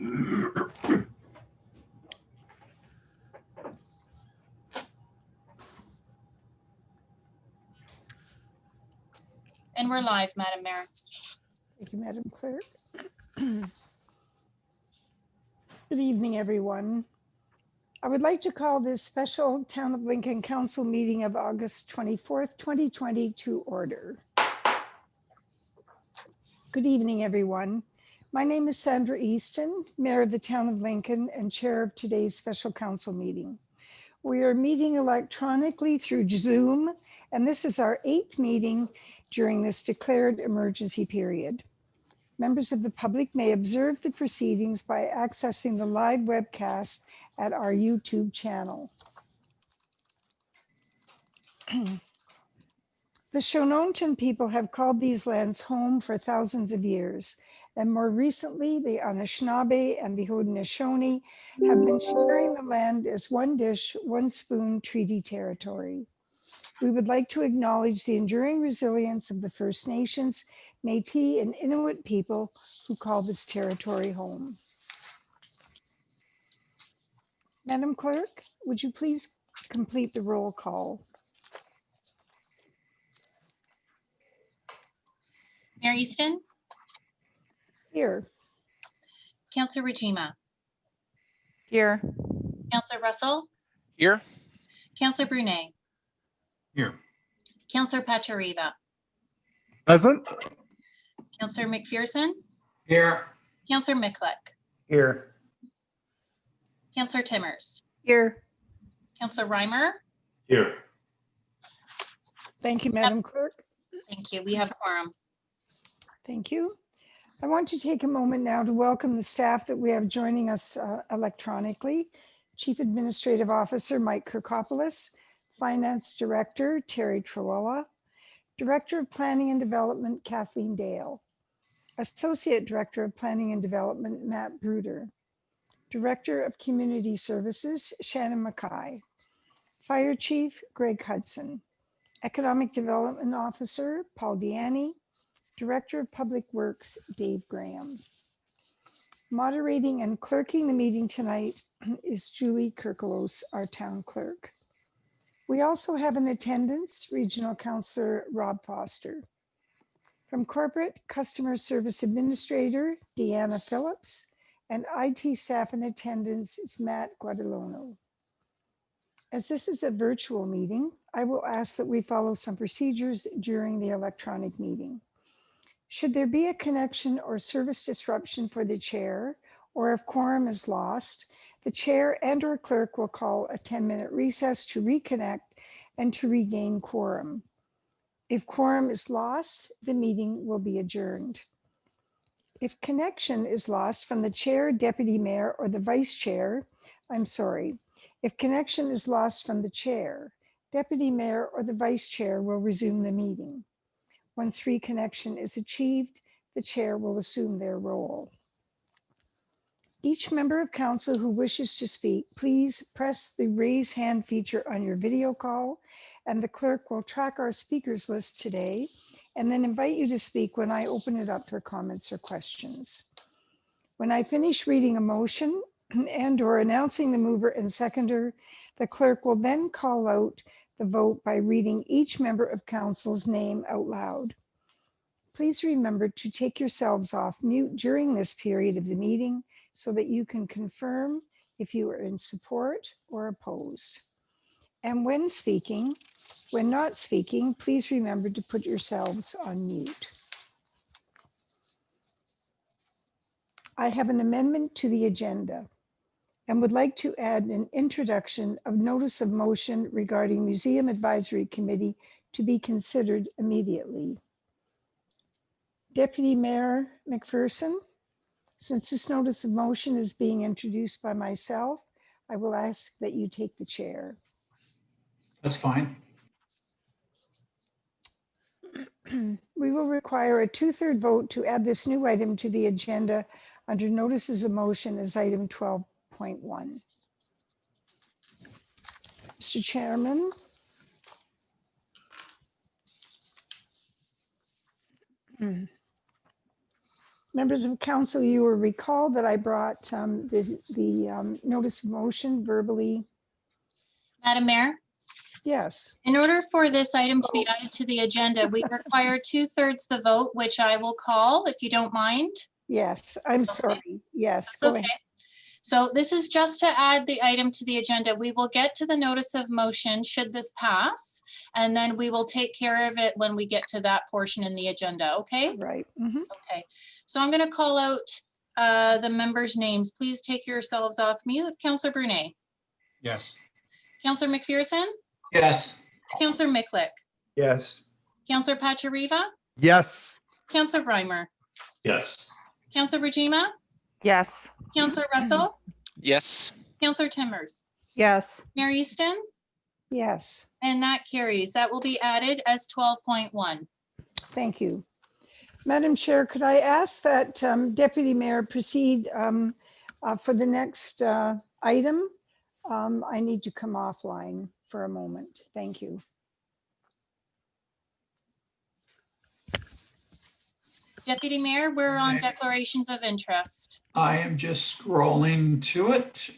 And we're live, Madam Mayor. Thank you, Madam Clerk. Good evening, everyone. I would like to call this special Town of Lincoln Council meeting of August 24th, 2020 to order. Good evening, everyone. My name is Sandra Easton, Mayor of the Town of Lincoln and Chair of today's special council meeting. We are meeting electronically through Zoom, and this is our 8th meeting during this declared emergency period. Members of the public may observe the proceedings by accessing the live webcast at our YouTube channel. The Shononton people have called these lands home for thousands of years, and more recently, the Anishinaabe and the Haudenosaunee have been sharing the land as one dish, one spoon treaty territory. We would like to acknowledge the enduring resilience of the First Nations, Métis, and Inuit people who call this territory home. Madam Clerk, would you please complete the roll call? Mayor Easton, Here. Councillor Rajima, Here. Councillor Russell, Here. Councillor Brunet, Here. Councillor Pachariva, Present. Councillor McPherson, Here. Councillor Miklick, Here. Councillor Timmers, Here. Councillor Reimer. Here. Thank you, Madam Clerk. Thank you. We have quorum. Thank you. I want to take a moment now to welcome the staff that we have joining us electronically. Chief Administrative Officer Mike Kirkopoulos, Finance Director Terry Trewella, Director of Planning and Development Kathleen Dale, Associate Director of Planning and Development Matt Bruder, Director of Community Services Shannon Mackay, Fire Chief Greg Hudson, Economic Development Officer Paul Deaney, Director of Public Works, Dave Graham. Moderating and clerking the meeting tonight is Julie Kirkelos, our town clerk. We also have in attendance Regional Councillor Rob Foster. From Corporate Customer Service Administrator, Deanna Phillips, and IT staff in attendance is Matt Guadalono. As this is a virtual meeting, I will ask that we follow some procedures during the electronic meeting. Should there be a connection or service disruption for the chair, or if quorum is lost, the chair and or clerk will call a 10-minute recess to reconnect and to regain quorum. If quorum is lost, the meeting will be adjourned. If connection is lost from the chair, deputy mayor, or the vice chair, if connection is lost from the chair, deputy mayor, or the vice chair will resume the meeting. Once reconnection is achieved, the chair will assume their role. Each member of council who wishes to speak, please press the raise hand feature on your video call, and the clerk will track our speakers list today and then invite you to speak when I open it up for comments or questions. When I finish reading a motion and or announcing the mover and seconder, the clerk will then call out the vote by reading each member of council's name out loud. Please remember to take yourselves off mute during this period of the meeting so that you can confirm if you are in support or opposed. And when not speaking, please remember to put yourselves on mute. I have an amendment to the agenda and would like to add an introduction of notice of motion regarding Museum Advisory Committee to be considered immediately. Deputy Mayor McPherson, since this notice of motion is being introduced by myself, I will ask that you take the chair. That's fine. We will require a 2/3 vote to add this new item to the agenda under notices of motion as item 12.1. Mr. Chairman. Members of council, you will recall that I brought the notice of motion verbally. Madam Mayor, Yes, in order for this item to be added to the agenda, we require 2/3 the vote, which I will call if you don't mind. yes, I'm sorry. Yes, go Okay. ahead. So this is just to add the item to the agenda. We will get to the notice of motion should this pass, and then we will take care of it when we get to that portion in the agenda, okay? Right. Mhm. Okay, so I'm gonna call out the members' names. Please take yourselves off mute. Counselor Brunet, Yes. Counselor McPherson, Yes. Counselor Miklick, Yes. Counselor Pachariva, Yes. Counselor Reimer, Yes. Counselor Rajima, Yes. Counselor Russell, Yes. Counselor Timmers, Yes. Mayor Easton, Yes, and that carries. That will be added as 12.1. thank you. Madam Chair, could I ask that Deputy Mayor proceed for the next item? I need to come offline for a moment. Thank you. Deputy Mayor, we're on Okay. declarations of interest. I am just scrolling to it.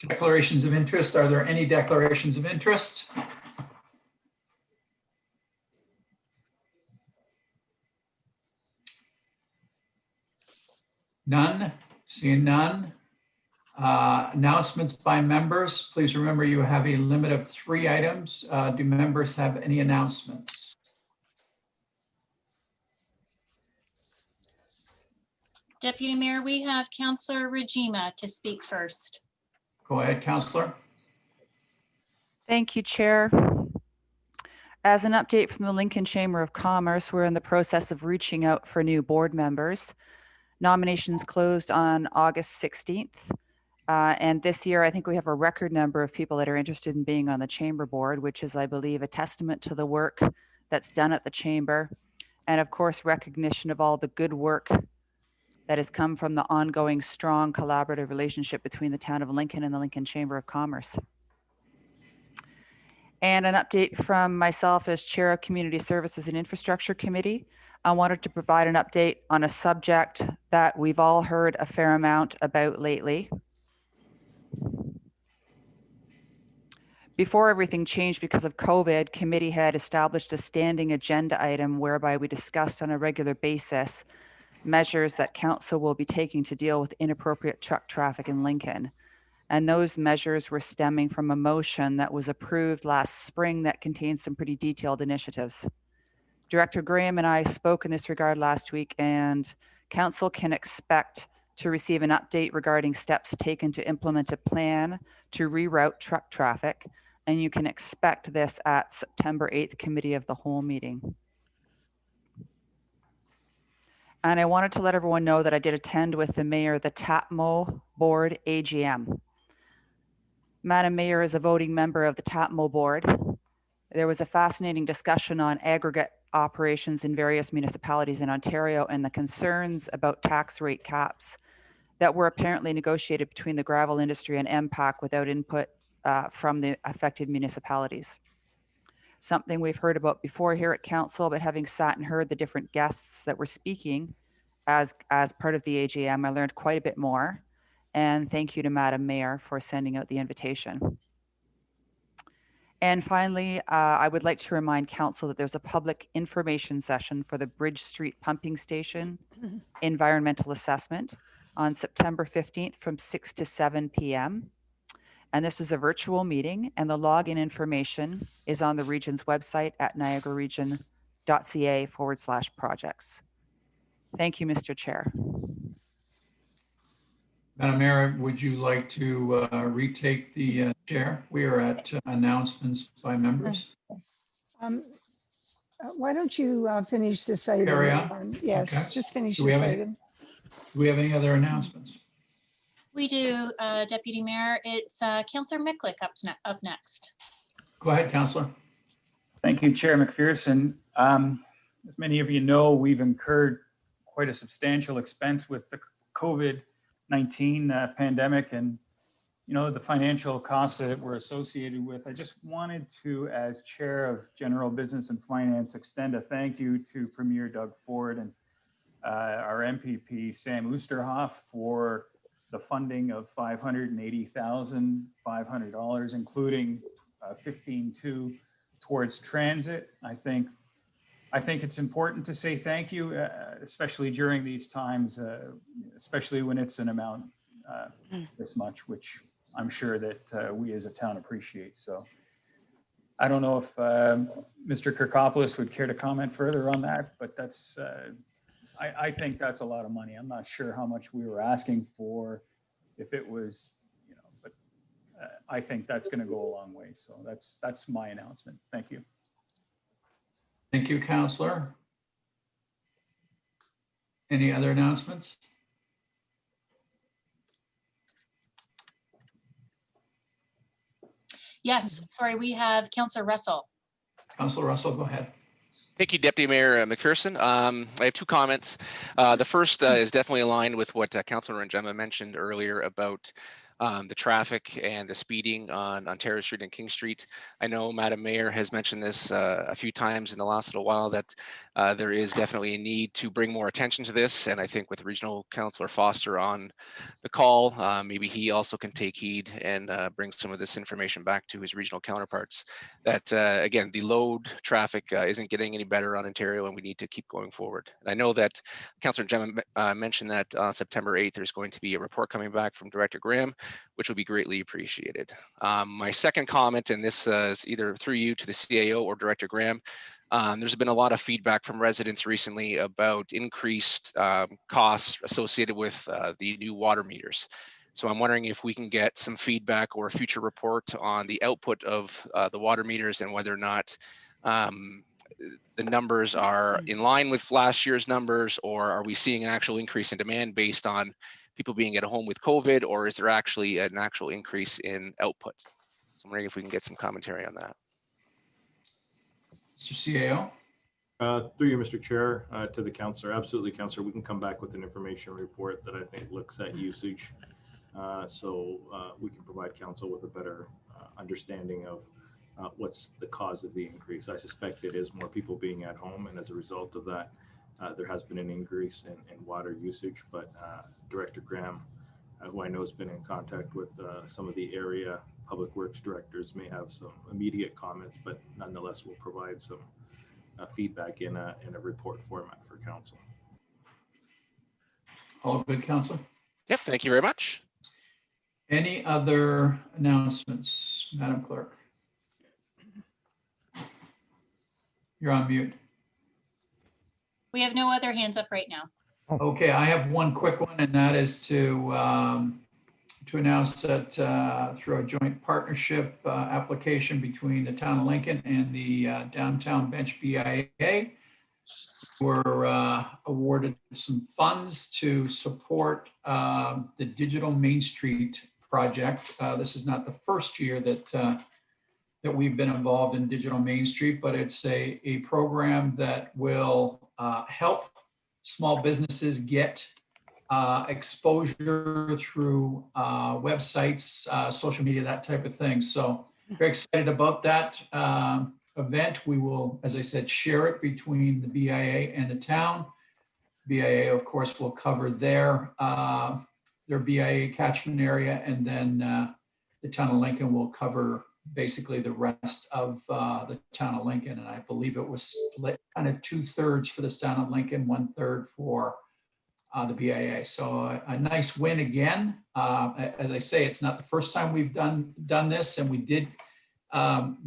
Declarations of interest. Are there any declarations of interest? None. Seeing none. Announcements by members. Please remember you have a limit of 3 items. Do members have any announcements? Deputy Mayor, we have Counselor Rajima to speak first. Go ahead, Counselor. Thank you, Chair. As an update from the Lincoln Chamber of Commerce, we're in the process of reaching out for new board members. Nominations closed on August 16th. And this year, I think we have a record number of people that are interested in being on the Chamber Board, which is, I believe, a testament to the work that's done at the Chamber. And of course, recognition of all the good work that has come from the ongoing strong collaborative relationship between the town of Lincoln and the Lincoln Chamber of Commerce. And an update from myself as Chair of Community Services and Infrastructure Committee. I wanted to provide an update on a subject that we've all heard a fair amount about lately. Before everything changed because of COVID, committee had established a standing agenda item whereby we discussed on a regular basis measures that council will be taking to deal with inappropriate truck traffic in Lincoln. And those measures were stemming from a motion that was approved last spring that contains some pretty detailed initiatives. Director Graham and I spoke in this regard last week, and council can expect to receive an update regarding steps taken to implement a plan to reroute truck traffic. And you can expect this at September 8th Committee of the Whole meeting. And I wanted to let everyone know that I did attend with the mayor the TAPMO board AGM. Madam Mayor is a voting member of the TAPMO board. There was a fascinating discussion on aggregate operations in various municipalities in Ontario and the concerns about tax rate caps that were apparently negotiated between the gravel industry and MPAC without input from the affected municipalities. Something we've heard about before here at council, but having sat and heard the different guests that were speaking as part of the AGM, I learned quite a bit more. And thank you to Madam Mayor for sending out the invitation. And finally, I would like to remind council that there's a public information session for the Bridge Street Pumping Station environmental assessment on September 15th from 6 to 7 p.m. And this is a virtual meeting, and the login information is on the region's website at niagararegion.ca/projects. Thank you, Mr. Chair. Madam Mayor, would you like to retake the chair? We are at announcements by members. Why don't you finish this item? Carry on? Yes, Okay. just finish Do we this have any- item. Do we have any other announcements? We do, Deputy Mayor. It's Counselor Miklick up next. Go ahead, Counselor. Thank you, Chair McPherson. As many of you know, we've incurred quite a substantial expense with the COVID-19 pandemic, and the financial costs that were associated with. I just wanted to, as Chair of General Business and Finance, extend a thank you to Premier Doug Ford and our MPP Sam Oosterhoff for the funding of $580,500, including $15,200 towards transit. I think it's important to say thank you, especially during these times, especially when it's an amount this much, which I'm sure that we as a town appreciate. So I don't know if Mr. Kirkopoulos would care to comment further on that, but that's, I think that's a lot of money. I'm not sure how much we were asking for, if it was, but I think that's going to go a long way. So that's my announcement. Thank you. Thank you, Councillor. Any other announcements? Yes, sorry, we have Councillor Russell. Councillor Russell, go ahead. Thank you, Deputy Mayor McPherson. I have two comments. The first is definitely aligned with what Councillor Njema mentioned earlier about the traffic and the speeding on Ontario Street and King Street. I know Madam Mayor has mentioned this a few times in the last little while, that there is definitely a need to bring more attention to this. And I think with Regional Councillor Foster on the call, maybe he also can take heed and bring some of this information back to his regional counterparts. That again, the load traffic isn't getting any better on Ontario, and we need to keep going forward. And I know that Councillor Njema mentioned that on September 8th, there's going to be a report coming back from Director Graham, which will be greatly appreciated. My second comment, and this is either through you to the CAO or Director Graham, there's been a lot of feedback from residents recently about increased costs associated with the new water meters. So I'm wondering if we can get some feedback or a future report on the output of the water meters and whether or not the numbers are in line with last year's numbers, or are we seeing an actual increase in demand based on people being at home with COVID, or is there actually an actual increase in output? So I'm wondering if we can get some commentary on that. Mr. CAO. Through you, Mr. Chair, to the councillor. Absolutely, councillor. We can come back with an information report that I think looks at usage, so we can provide council with a better understanding of what's the cause of the increase. I suspect it is more people being at home, and as a result of that, there has been an increase in water usage. But Director Graham, who I know has been in contact with some of the area public works directors, may have some immediate comments, but nonetheless will provide some feedback in a report format for council. All good, Councillor. Yep, thank you very much. Any other announcements, Madam Clerk? You're on mute. We have no other hands up right now. Okay, I have one quick one, and that is to announce that through a joint partnership application between the town of Lincoln and the Downtown Bench BIA, we're awarded some funds to support the Digital Main Street project. This is not the first year that we've been involved in Digital Main Street, but it's a program that will help small businesses get exposure through websites, social media, that type of thing. So very excited about that event. We will, as I said, share it between the BIA and the town. BIA, of course, will cover their BIA catchment area, and then the town of Lincoln will cover basically the rest of the town of Lincoln. And I believe it was split kind of 2/3 for the town of Lincoln, 1/3 for the BIA. So a nice win again. As I say, it's not the first time we've done this, and we did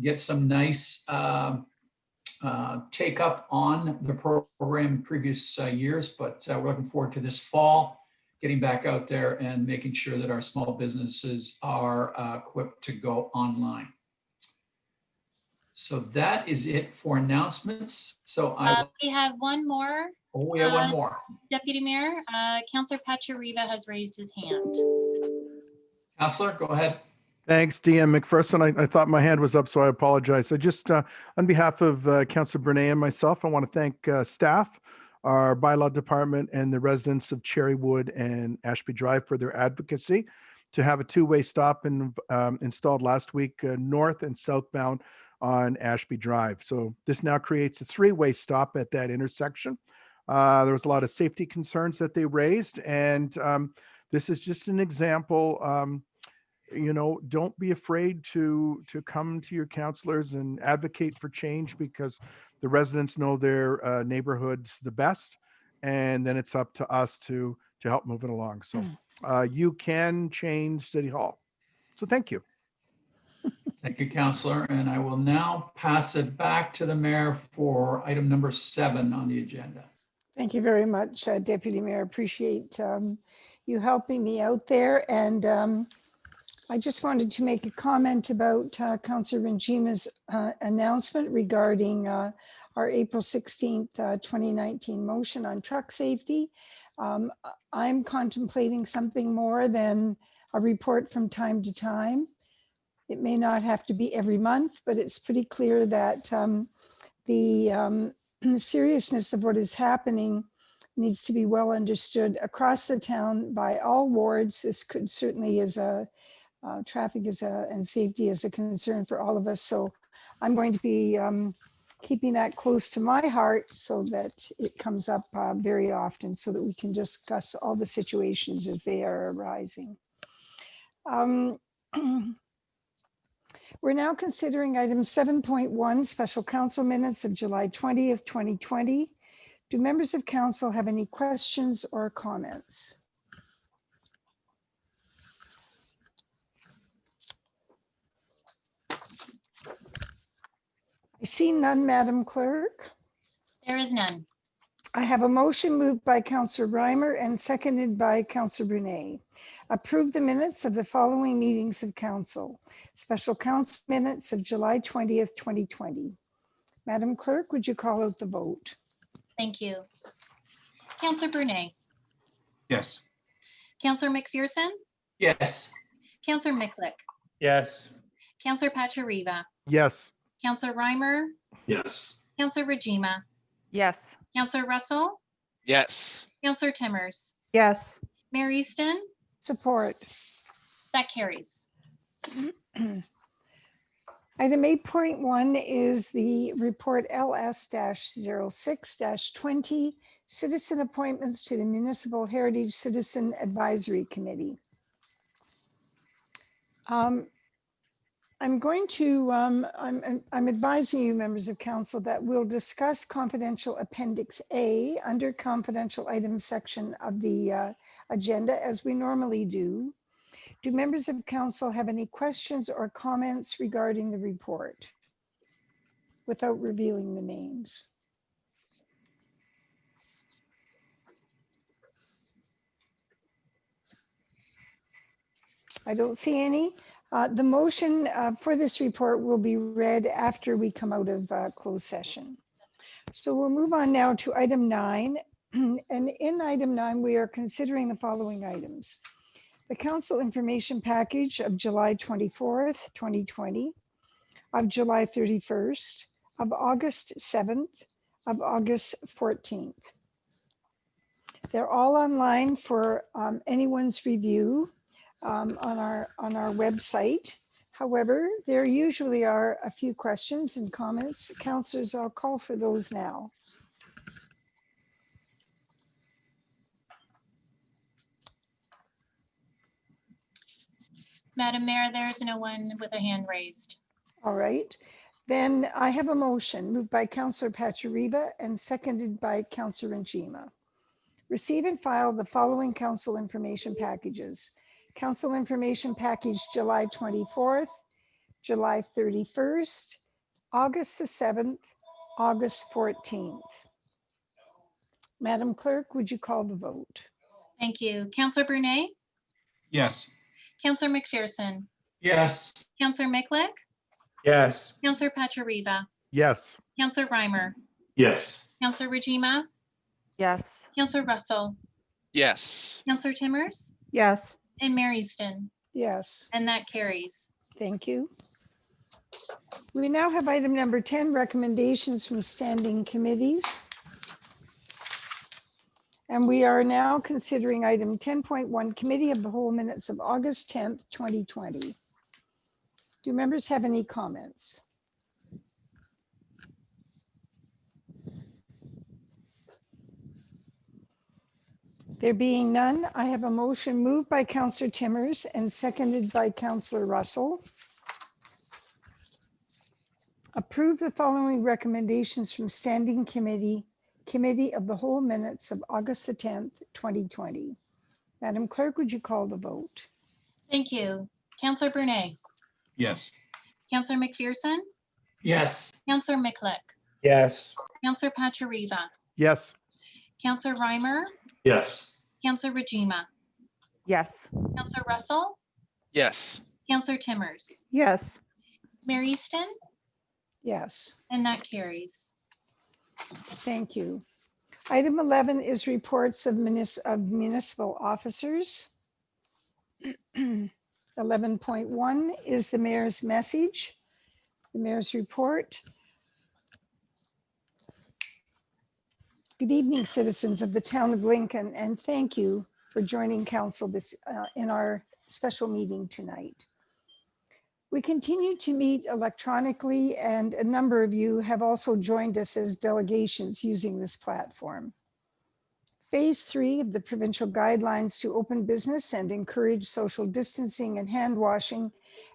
get some nice take up on the program in previous years, but we're looking forward to this fall, getting back out there and making sure that our small businesses are equipped to go online. So that is it for announcements. So We have one more, we have one more. Deputy Mayor. Councillor Pachariva has raised his hand. Councillor, go ahead. Thanks, DM McPherson. I thought my hand was up, so I apologize. I just, on behalf of Councillor Bernay and myself, I want to thank staff, our bylaw department, and the residents of Cherrywood and Ashby Drive for their advocacy to have a two-way stop installed last week, north and southbound on Ashby Drive. So this now creates a three-way stop at that intersection. There was a lot of safety concerns that they raised, and this is just an example. Don't be afraid to come to your counselors and advocate for change, because the residents know their neighborhoods the best, and then it's up to us to help move it along. So you can change City Hall. So thank you. Thank you, Counselor. And I will now pass it back to the mayor for item number 7 on the agenda. Thank you very much, Deputy Mayor. Appreciate you helping me out there. And I just wanted to make a comment about Councillor Renjima's announcement regarding our April 16th, 2019 motion on truck safety. I'm contemplating something more than a report from time to time. It may not have to be every month, but it's pretty clear that the seriousness of what is happening needs to be well understood across the town by all wards. This could certainly is traffic and safety is a concern for all of us. So I'm going to be keeping that close to my heart so that it comes up very often, so that we can discuss all the situations as they are arising. We're now considering item 7.1, special council minutes of July 20th, 2020. Do members of council have any questions or comments? I see none, Madam Clerk. There is none. I have a motion moved by Councillor Reimer and seconded by Councillor Brunet. Approve the minutes of the following meetings of council. Special council minutes of July 20th, 2020. Madam Clerk, would you call out the vote? Thank you. Councillor Brunet, Yes. Councillor McPherson, Yes. Councillor Miklick, Yes. Councillor Pachariva, Yes. Councillor Reimer, Yes. Councillor Rajima, Yes. Councillor Russell, Yes. Councillor Timmers, Yes. Mayor Easton, Support. that carries. Item 8.1 is the report LS-06-20, citizen appointments to the Municipal Heritage Citizen Advisory Committee. I'm going to, I'm advising you, members of council, that we'll discuss confidential Appendix A under confidential items section of the agenda, as we normally do. Do members of council have any questions or comments regarding the report without revealing the names? I don't see any. The motion for this report will be read after we come out of closed session. So we'll move on now to item 9. And in item 9, we are considering the following items. The council information package of July 24th, 2020, of July 31st, of August 7th, of August 14th. They're all online for anyone's review on our website. However, there usually are a few questions and comments. Councillors, I'll call for those now. Madam Mayor, there's no one with a hand raised. All right. Then I have a motion moved by Councillor Pachariva and seconded by Councillor Renjima. Receive and file the following council information packages. Council information package July 24th, July 31st, August the 7th, August 14th. Madam Clerk, would you call the vote? Thank you. Councillor Brunet, Yes. Councillor McPherson, Yes. Councillor Miklick, Yes. Councillor Pachariva, Yes. Councillor Reimer, Yes. Councillor Rajima, Yes. Councillor Russell, Yes. Councillor Timmers, Yes. and Mayor Easton, Yes, and that carries. thank you. We now have item number 10, recommendations from standing committees. And we are now considering item 10.1, Committee of the Whole Minutes of August 10th, 2020. Do members have any comments? There being none, I have a motion moved by Councillor Timmers and seconded by Councillor Russell. Approve the following recommendations from Standing Committee of the Whole Minutes of August the 10th, 2020. Madam Clerk, would you call the vote? Thank you. Councillor Brunei, Yes. Councillor McPherson, Yes. Councillor Miklick, Yes. Councillor Pachariva, Yes. Councillor Reimer, Yes. Councillor Rajima, Yes. Councillor Russell, Yes. Councillor Timmers, Yes. Mayor Easton, Yes, and that carries. thank you. Item 11 is reports of municipal officers. 11.1 is the mayor's message, the mayor's report. Good evening, citizens of the town of Lincoln, and thank you for joining council in our special meeting tonight. We continue to meet electronically, and a number of you have also joined us as delegations using this platform. Phase 3 of the provincial guidelines to open business and encourage social distancing and hand washing,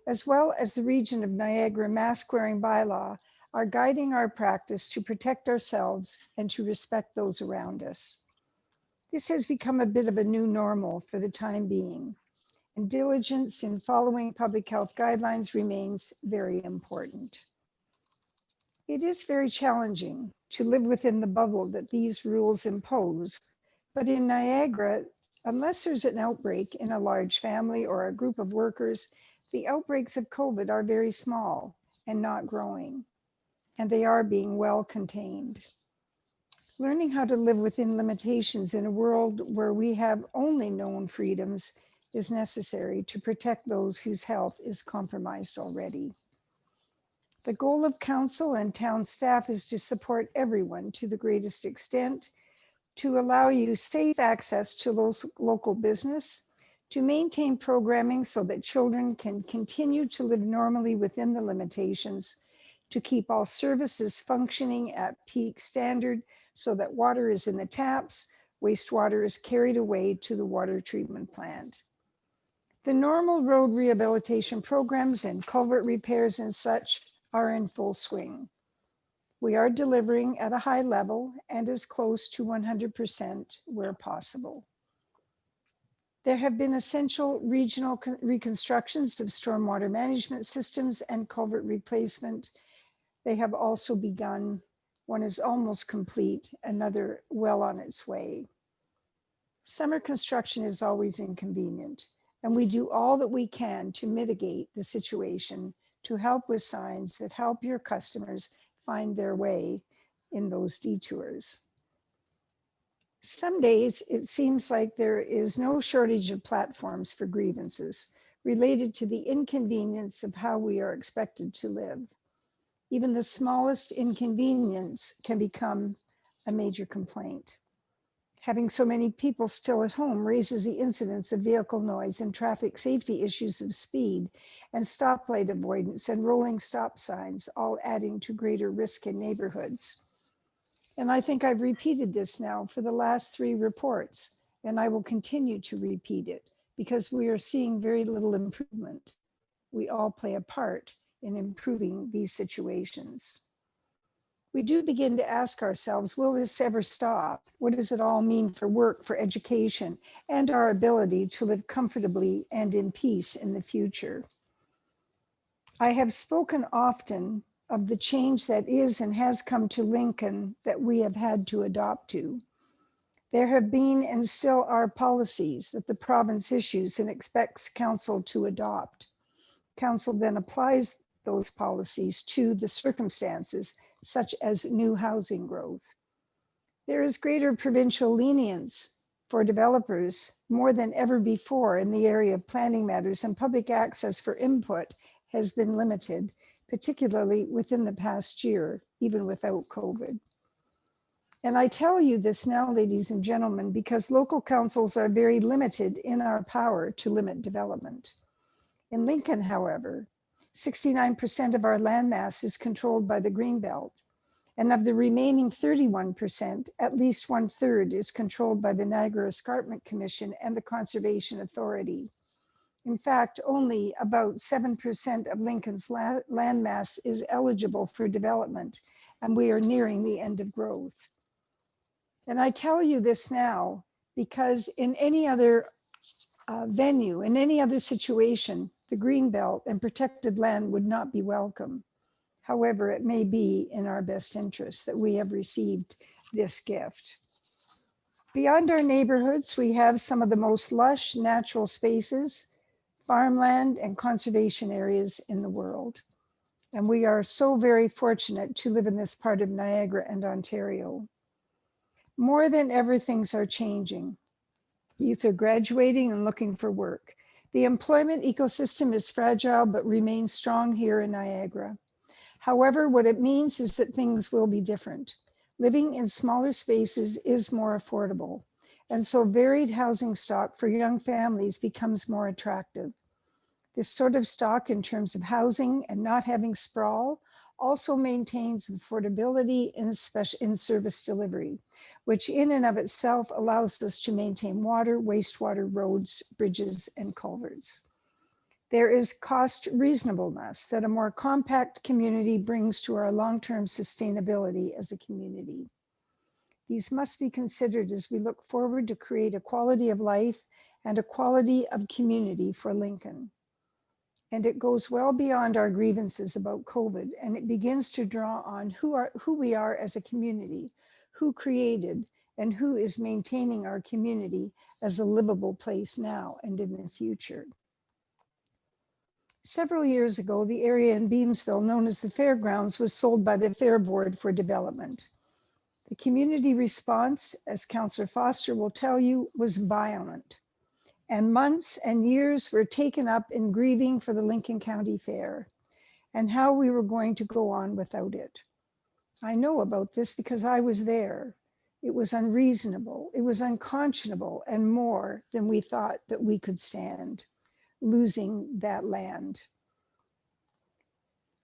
as well as the region of Niagara mask wearing bylaw, are guiding our practice to protect ourselves and to respect those around us. This has become a bit of a new normal for the time being, and diligence in following public health guidelines remains very important. It is very challenging to live within the bubble that these rules impose, but in Niagara, unless there's an outbreak in a large family or a group of workers, the outbreaks of COVID are very small and not growing, and they are being well contained. Learning how to live within limitations in a world where we have only known freedoms is necessary to protect those whose health is compromised already. The goal of council and town staff is to support everyone to the greatest extent, to allow you safe access to local business, to maintain programming so that children can continue to live normally within the limitations, to keep all services functioning at peak standard so that water is in the taps, wastewater is carried away to the water treatment plant. The normal road rehabilitation programs and culvert repairs and such are in full swing. We are delivering at a high level and as close to 100% where possible. There have been essential regional reconstructions of stormwater management systems and culvert replacement. They have also begun. One is almost complete, another well on its way. Summer construction is always inconvenient, and we do all that we can to mitigate the situation, to help with signs that help your customers find their way in those detours. Some days it seems like there is no shortage of platforms for grievances related to the inconvenience of how we are expected to live. Even the smallest inconvenience can become a major complaint. Having so many people still at home raises the incidence of vehicle noise and traffic safety issues of speed and stoplight avoidance and rolling stop signs, all adding to greater risk in neighborhoods. And I think I've repeated this now for the last 3 reports, and I will continue to repeat it because we are seeing very little improvement. We all play a part in improving these situations. We do begin to ask ourselves, will this ever stop? What does it all mean for work, for education, and our ability to live comfortably and in peace in the future? I have spoken often of the change that is and has come to Lincoln that we have had to adopt to. There have been and still are policies that the province issues and expects council to adopt. Council then applies those policies to the circumstances, such as new housing growth. There is greater provincial lenience for developers more than ever before in the area of planning matters, and public access for input has been limited, particularly within the past year, even without COVID. And I tell you this now, ladies and gentlemen, because local councils are very limited in our power to limit development. In Lincoln, however, 69% of our landmass is controlled by the Greenbelt. And of the remaining 31%, at least 1/3 is controlled by the Niagara Escarpment Commission and the Conservation Authority. In fact, only about 7% of Lincoln's landmass is eligible for development, and we are nearing the end of growth. And I tell you this now because in any other venue, in any other situation, the Greenbelt and protected land would not be welcome. However, it may be in our best interest that we have received this gift. Beyond our neighborhoods, we have some of the most lush natural spaces, farmland, and conservation areas in the world. And we are so very fortunate to live in this part of Niagara and Ontario. More than ever, things are changing. Youth are graduating and looking for work. The employment ecosystem is fragile, but remains strong here in Niagara. However, what it means is that things will be different. Living in smaller spaces is more affordable. And so varied housing stock for young families becomes more attractive. This sort of stock in terms of housing and not having sprawl also maintains affordability in service delivery, which in and of itself allows us to maintain water, wastewater, roads, bridges, and culverts. There is cost reasonableness that a more compact community brings to our long-term sustainability as a community. These must be considered as we look forward to create a quality of life and a quality of community for Lincoln. And it goes well beyond our grievances about COVID, and it begins to draw on who we are as a community, who created and who is maintaining our community as a livable place now and in the future. Several years ago, the area in Beamsville known as the Fairgrounds was sold by the Fair Board for development. The community response, as Councillor Foster will tell you, was violent. And months and years were taken up in grieving for the Lincoln County Fair and how we were going to go on without it. I know about this because I was there. It was unreasonable, it was unconscionable, and more than we thought that we could stand, losing that land.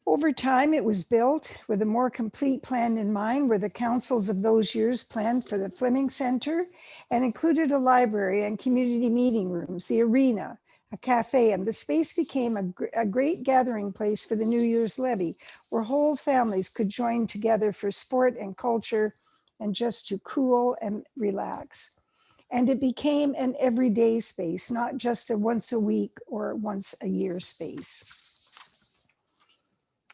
Over time, it was built with a more complete plan in mind, where the councils of those years planned for the Fleming Center and included a library and community meeting rooms, the arena, a cafe, and the space became a great gathering place for the New Year's levee, where whole families could join together for sport and culture and just to cool and relax. And it became an everyday space, not just a once a week or once a year space.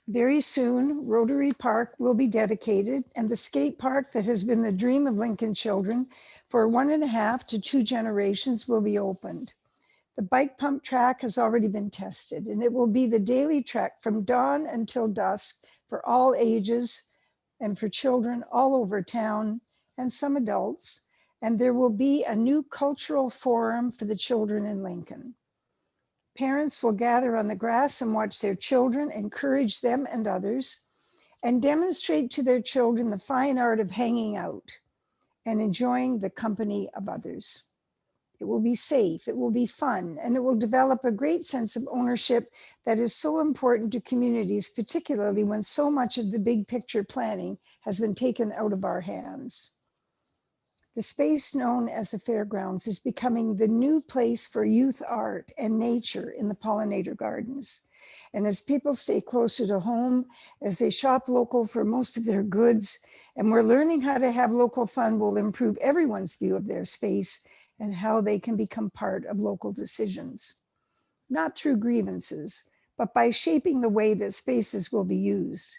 Very soon, Rotary Park will be dedicated, and the skate park that has been the dream of Lincoln children for 1.5 to 2 generations will be opened. The bike pump track has already been tested, and it will be the daily trek from dawn until dusk for all ages and for children all over town and some adults. And there will be a new cultural forum for the children in Lincoln. Parents will gather on the grass and watch their children, encourage them and others, and demonstrate to their children the fine art of hanging out and enjoying the company of others. It will be safe, it will be fun, and it will develop a great sense of ownership that is so important to communities, particularly when so much of the big picture planning has been taken out of our hands. The space known as the Fairgrounds is becoming the new place for youth art and nature in the Pollinator Gardens. And as people stay closer to home, as they shop local for most of their goods, and we're learning how to have local fun will improve everyone's view of their space and how they can become part of local decisions. Not through grievances, but by shaping the way that spaces will be used.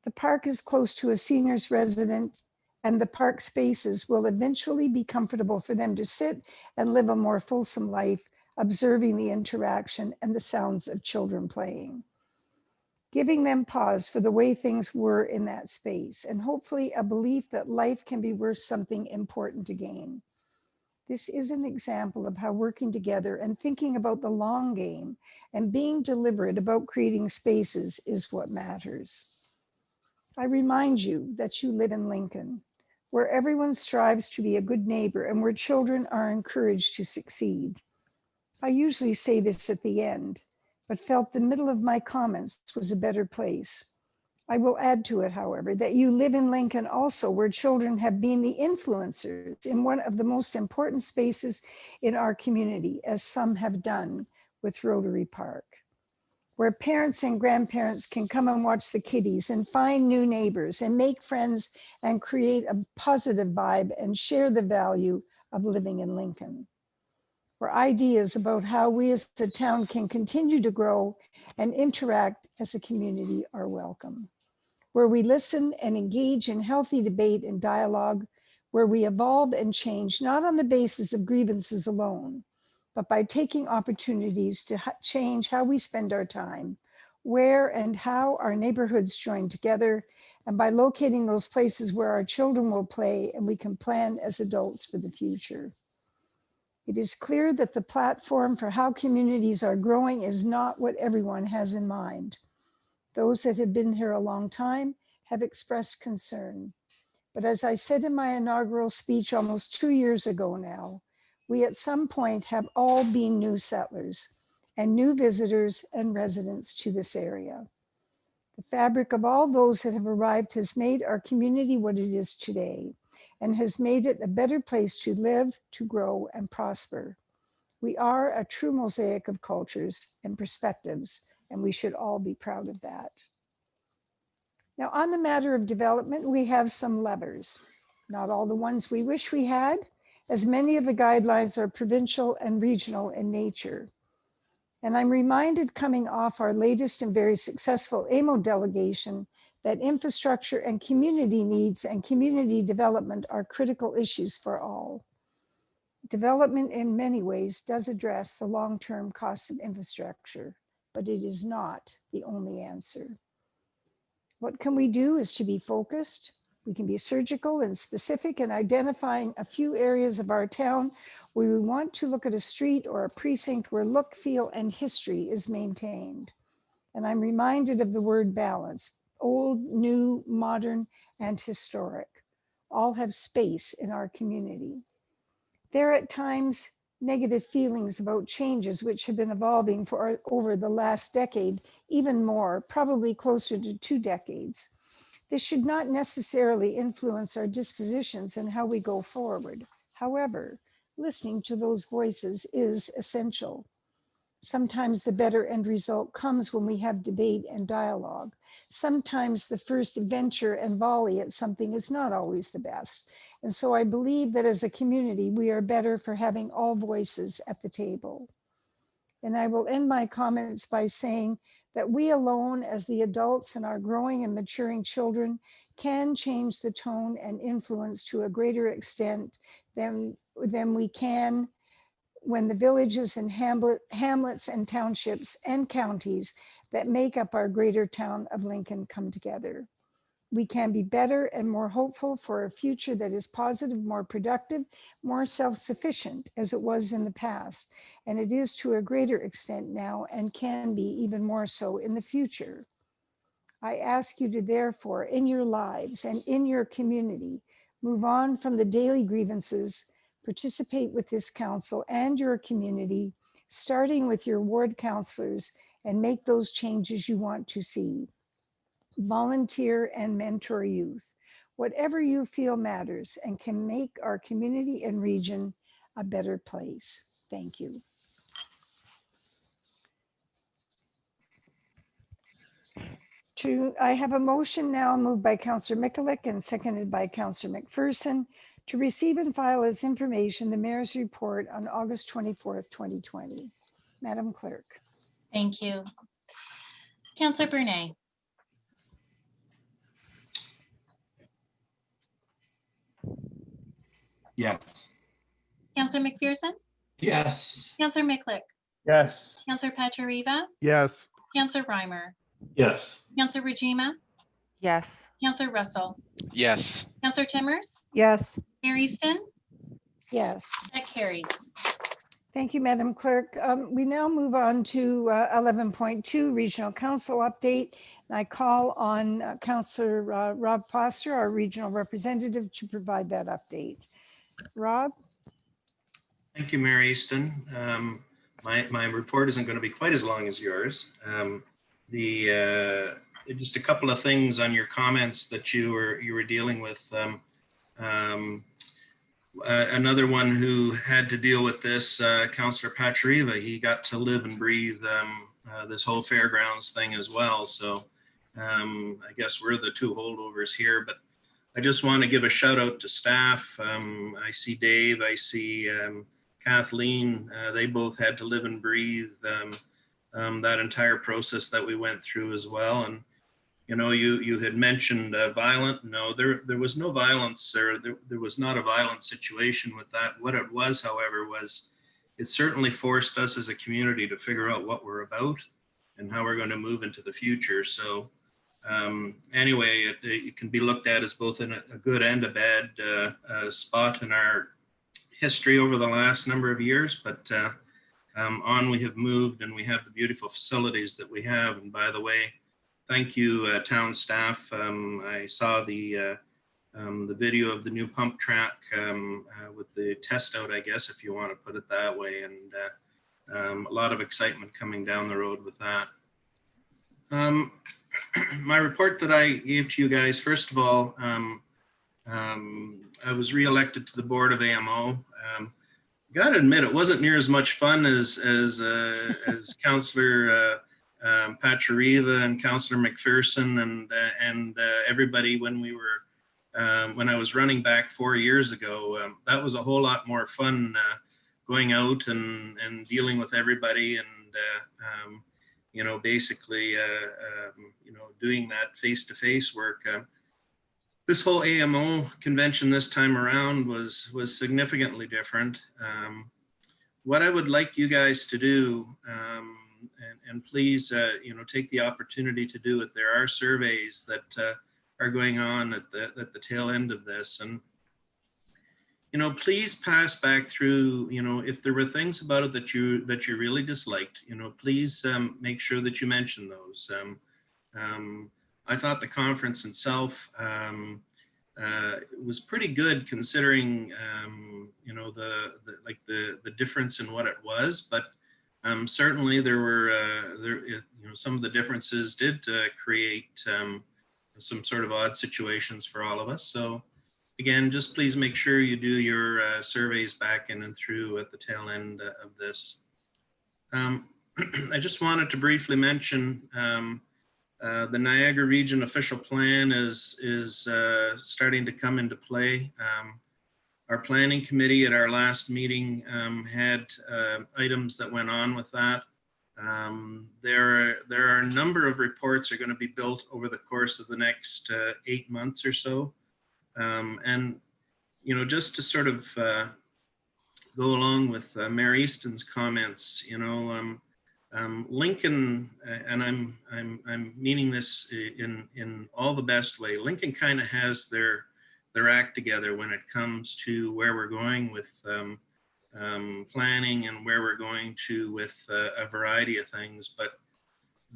The park is close to a senior's residence, and the park spaces will eventually be comfortable for them to sit and live a more fulsome life, observing the interaction and the sounds of children playing. Giving them pause for the way things were in that space, and hopefully a belief that life can be worth something important to gain. This is an example of how working together and thinking about the long game and being deliberate about creating spaces is what matters. I remind you that you live in Lincoln, where everyone strives to be a good neighbor and where children are encouraged to succeed. I usually say this at the end, but felt the middle of my comments was a better place. I will add to it, however, that you live in Lincoln also, where children have been the influencers in one of the most important spaces in our community, as some have done with Rotary Park, where parents and grandparents can come and watch the kiddies and find new neighbors and make friends and create a positive vibe and share the value of living in Lincoln, where ideas about how we as a town can continue to grow and interact as a community are welcome, where we listen and engage in healthy debate and dialogue, where we evolve and change, not on the basis of grievances alone, but by taking opportunities to change how we spend our time, where and how our neighborhoods join together, and by locating those places where our children will play and we can plan as adults for the future. It is clear that the platform for how communities are growing is not what everyone has in mind. Those that have been here a long time have expressed concern. But as I said in my inaugural speech almost 2 years ago now, we at some point have all been new settlers and new visitors and residents to this area. The fabric of all those that have arrived has made our community what it is today and has made it a better place to live, to grow, and prosper. We are a true mosaic of cultures and perspectives, and we should all be proud of that. Now, on the matter of development, we have some levers, not all the ones we wish we had, as many of the guidelines are provincial and regional in nature. And I'm reminded coming off our latest and very successful AMO delegation that infrastructure and community needs and community development are critical issues for all. Development in many ways does address the long-term costs of infrastructure, but it is not the only answer. What can we do is to be focused. We can be surgical and specific in identifying a few areas of our town where we want to look at a street or a precinct where look, feel, and history is maintained. And I'm reminded of the word balance: old, new, modern, and historic. All have space in our community. There are at times negative feelings about changes which have been evolving for over the last decade, even more, probably closer to 2 decades. This should not necessarily influence our dispositions and how we go forward. However, listening to those voices is essential. Sometimes the better end result comes when we have debate and dialogue. Sometimes the first venture and volley at something is not always the best. And so I believe that as a community, we are better for having all voices at the table. And I will end my comments by saying that we alone, as the adults and our growing and maturing children, can change the tone and influence to a greater extent than we can when the villages and hamlets and townships and counties that make up our greater town of Lincoln come together. We can be better and more hopeful for a future that is positive, more productive, more self-sufficient as it was in the past. And it is to a greater extent now and can be even more so in the future. I ask you to therefore, in your lives and in your community, move on from the daily grievances, participate with this council and your community, starting with your ward councilors, and make those changes you want to see. Volunteer and mentor youth. Whatever you feel matters and can make our community and region a better place. Thank you. I have a motion now moved by Councillor Mikulik and seconded by Councillor McPherson to receive and file as information the mayor's report on August 24th, 2020. Madam Clerk. Thank you. Councillor Brunei. Yes. Councillor McPherson. Yes. Councillor Mikulik. Yes. Councillor Pachariva. Yes. Councillor Reimer. Yes. Councillor Rajima. Yes. Councillor Russell. Yes. Councillor Timmers. Yes. Mayor Easton. Yes. That carries. Thank you, Madam Clerk. We now move on to 11.2 Regional Council Update. And I call on Councillor Rob Foster, our regional representative, to provide that update. Rob? Thank you, Mary Easton. My report isn't going to be quite as long as yours. Just a couple of things on your comments that you were dealing with. Another one who had to deal with this, Councillor Pachariva, he got to live and breathe this whole fairgrounds thing as well. So I guess we're the two holdovers here, but I just want to give a shout out to staff. I see Dave, I see Kathleen, they both had to live and breathe that entire process that we went through as well. And you know, you had mentioned violent. No, there was no violence, or there was not a violent situation with that. What it was, however, was it certainly forced us as a community to figure out what we're about and how we're going to move into the future. So anyway, it can be looked at as both in a good and a bad spot in our history over the last number of years, but on we have moved, and we have the beautiful facilities that we have. And by the way, thank you, town staff. I saw the video of the new pump track with the test out, I guess, if you want to put it that way, and a lot of excitement coming down the road with that. My report that I gave to you guys, first of all, I was re-elected to the board of AMO. Gotta admit, it wasn't near as much fun as Councillor Pachariva and Councillor McPherson and everybody when we were when I was running back 4 years ago. That was a whole lot more fun going out and dealing with everybody and you know, basically you know, doing that face-to-face work. This whole AMO convention this time around was significantly different. What I would like you guys to do, and please, you know, take the opportunity to do it. There are surveys that are going on at the tail end of this, and you know, please pass back through. You know, if there were things about it that you really disliked, you know, please make sure that you mention those. I thought the conference itself was pretty good, considering you know, the difference in what it was, but certainly there were you know, some of the differences did create some sort of odd situations for all of us. So again, just please make sure you do your surveys back in and through at the tail end of this. I just wanted to briefly mention the Niagara Region official plan is starting to come into play. Our planning committee at our last meeting had items that went on with that. There are a number of reports are going to be built over the course of the next 8 months or so. And, you know, just to sort of go along with Mary Easton's comments, you know, Lincoln, and I'm meaning this in all the best way, Lincoln kind of has their act together when it comes to where we're going with planning and where we're going to with a variety of things. But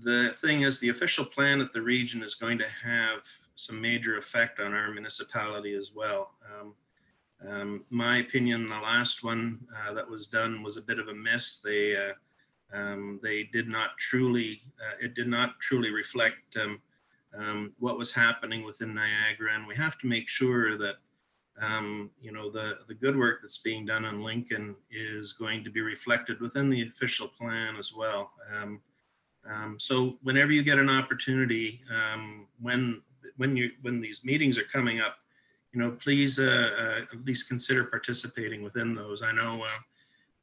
the thing is, the official plan at the region is going to have some major effect on our municipality as well. My opinion, the last one that was done was a bit of a miss. They did not truly, it did not truly reflect what was happening within Niagara, and we have to make sure that you know, the good work that's being done in Lincoln is going to be reflected within the official plan as well. So whenever you get an opportunity, when these meetings are coming up, you know, please at least consider participating within those. I know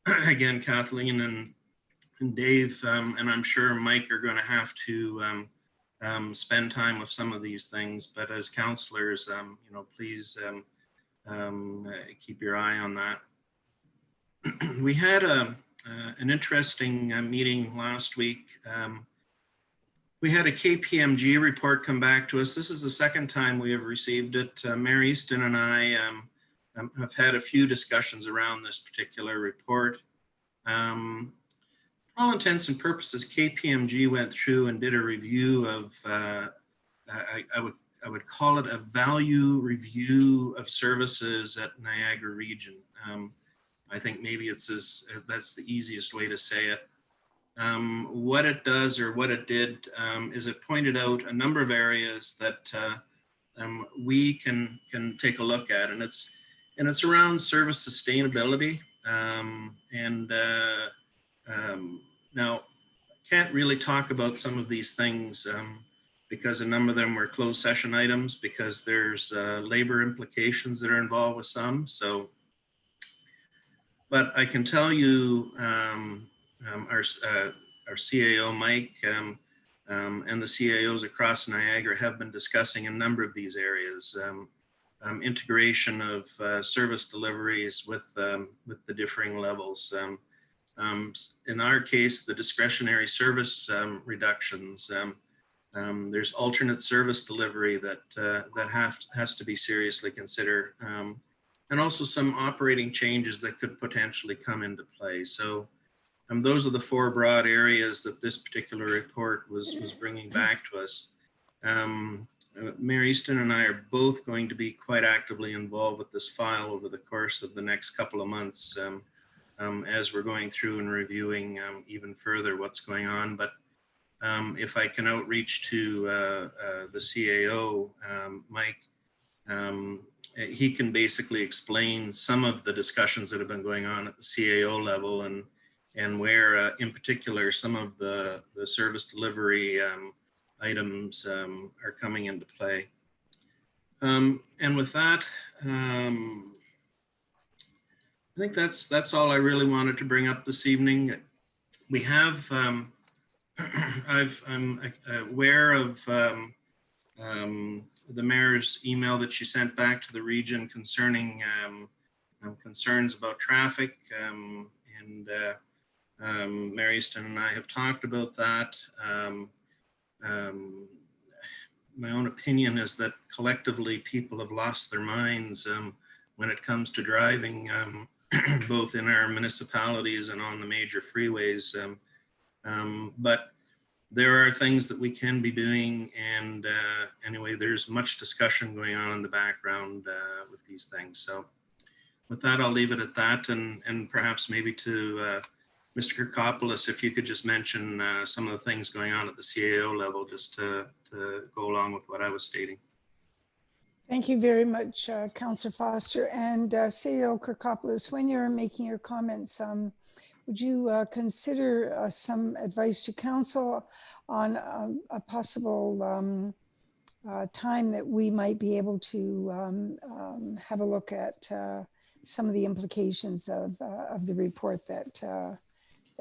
again, Kathleen and Dave, and I'm sure Mike are going to have to spend time with some of these things, but as counselors, you know, please keep your eye on that. We had an interesting meeting last week. We had a KPMG report come back to us. This is the second time we have received it. Mary Easton and I have had a few discussions around this particular report. For all intents and purposes, KPMG went through and did a review of, I would call it a value review of services at Niagara Region. I think maybe that's the easiest way to say it. What it does, or what it did, is it pointed out a number of areas that we can take a look at, and it's around service sustainability. Now, can't really talk about some of these things because a number of them were closed session items, because there's labor implications that are involved with some. So, but I can tell you, our CAO, Mike, and the CAOs across Niagara have been discussing a number of these areas. Integration of service deliveries with the differing levels. In our case, the discretionary service reductions. There's alternate service delivery that has to be seriously considered, and also some operating changes that could potentially come into play. So those are the four broad areas that this particular report was bringing back to us. Mayor Easton and I are both going to be quite actively involved with this file over the course of the next couple of months, as we're going through and reviewing even further what's going on. But if I can outreach to the CAO, Mike, he can basically explain some of the discussions that have been going on at the CAO level, and where in particular some of the service delivery items are coming into play. And with that, I think that's all I really wanted to bring up this evening. We have, I'm aware of the mayor's email that she sent back to the region concerning concerns about traffic, and Mayor Easton and I have talked about that. My own opinion is that collectively people have lost their minds when it comes to driving, both in our municipalities and on the major freeways. But there are things that we can be doing, and anyway, there's much discussion going on in the background with these things. So with that, I'll leave it at that, and perhaps maybe to Mr. Kirkopoulos, if you could just mention some of the things going on at the CAO level, just to go along with what I was stating. Thank you very much, Councillor Foster. And CAO Kirkopoulos, when you're making your comments, would you consider some advice to council on a possible time that we might be able to have a look at some of the implications of the report that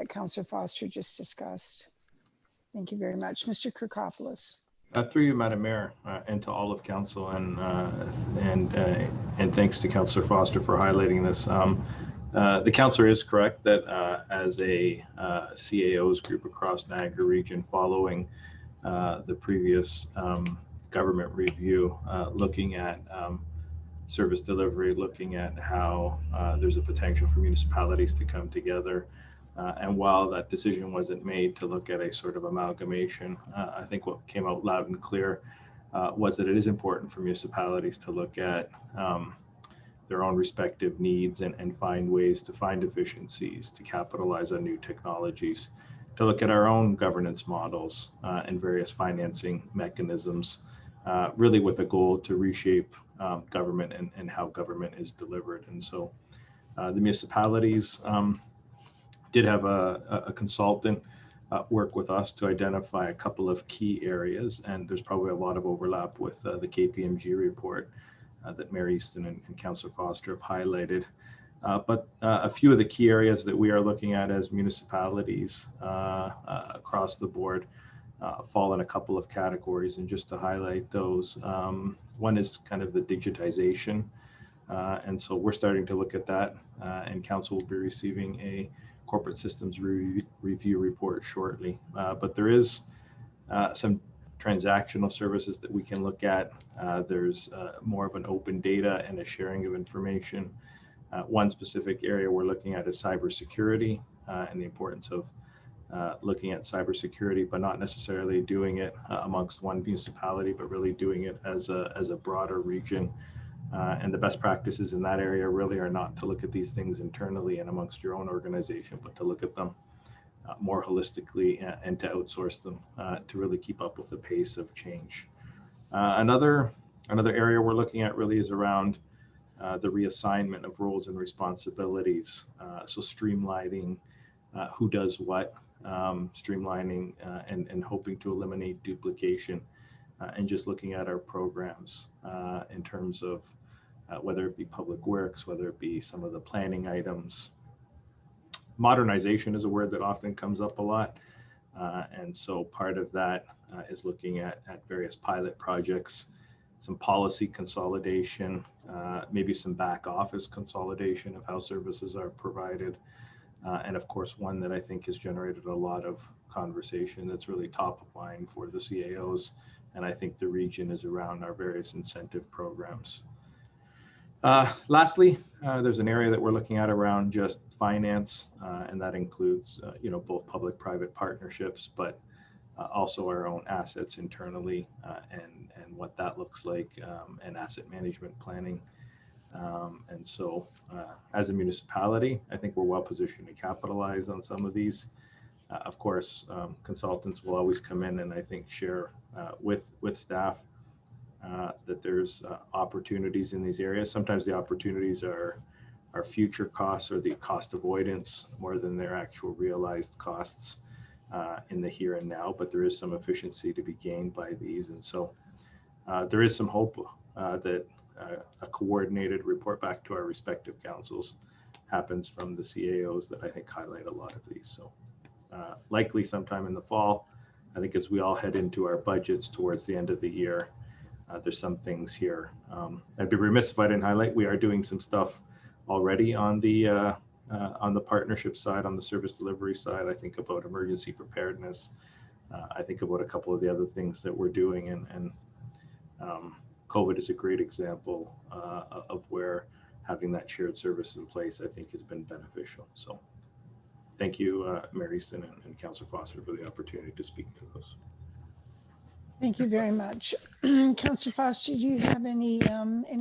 Councillor Foster just discussed? Thank you very much. Mr. Kirkopoulos. Through you, Madam Mayor, and to all of council, and thanks to Councillor Foster for highlighting this. The councillor is correct that as a CAOs group across Niagara Region, following the previous government review, looking at service delivery, looking at how there's a potential for municipalities to come together. And while that decision wasn't made to look at a sort of amalgamation, I think what came out loud and clear was that it is important for municipalities to look at their own respective needs and find ways to find efficiencies, to capitalize on new technologies, to look at our own governance models and various financing mechanisms, really with a goal to reshape government and how government is delivered. And so the municipalities did have a consultant work with us to identify a couple of key areas, and there's probably a lot of overlap with the KPMG report that Mayor Easton and Councillor Foster have highlighted. But a few of the key areas that we are looking at as municipalities across the board fall in a couple of categories, and just to highlight those, one is kind of the digitization. And so we're starting to look at that, and council will be receiving a corporate systems review report shortly. But there is some transactional services that we can look at. There's more of an open data and a sharing of information. One specific area we're looking at is cybersecurity. and the importance of looking at cybersecurity, but not necessarily doing it amongst one municipality, but really doing it as a broader region. And the best practices in that area really are not to look at these things internally and amongst your own organization, but to look at them more holistically and to outsource them to really keep up with the pace of change. Another area we're looking at really is around the reassignment of roles and responsibilities. So streamlining who does what, streamlining and hoping to eliminate duplication, and just looking at our programs in terms of whether it be public works, whether it be some of the planning items. Modernization is a word that often comes up a lot. And so part of that is looking at various pilot projects, some policy consolidation, maybe some back office consolidation of how services are provided. And of course, one that I think has generated a lot of conversation that's really top of mind for the CAOs. And I think the region is around our various incentive programs. Lastly, there's an area that we're looking at around just finance, and that includes, both public-private partnerships, but also our own assets internally, and what that looks like, and asset management planning. And so as a municipality, I think we're well positioned to capitalize on some of these. Of course, consultants will always come in and I think share with staff that there's opportunities in these areas. Sometimes the opportunities are future costs or the cost avoidance more than their actual realized costs in the here and now, but there is some efficiency to be gained by these. And so there is some hope that a coordinated report back to our respective councils happens from the CAOs that I think highlight a lot of these. So likely sometime in the fall, I think as we all head into our budgets towards the end of the year, there's some things here. I'd be remiss if I didn't highlight, we are doing some stuff already on the partnership side, on the service delivery side. I think about emergency preparedness. I think about a couple of the other things that we're doing, and COVID is a great example of where having that shared service in place, I think, has been beneficial. So thank you, Mayor Easton and Councillor Foster, for the opportunity to speak to those. Thank you very much. Councillor Foster, do you have any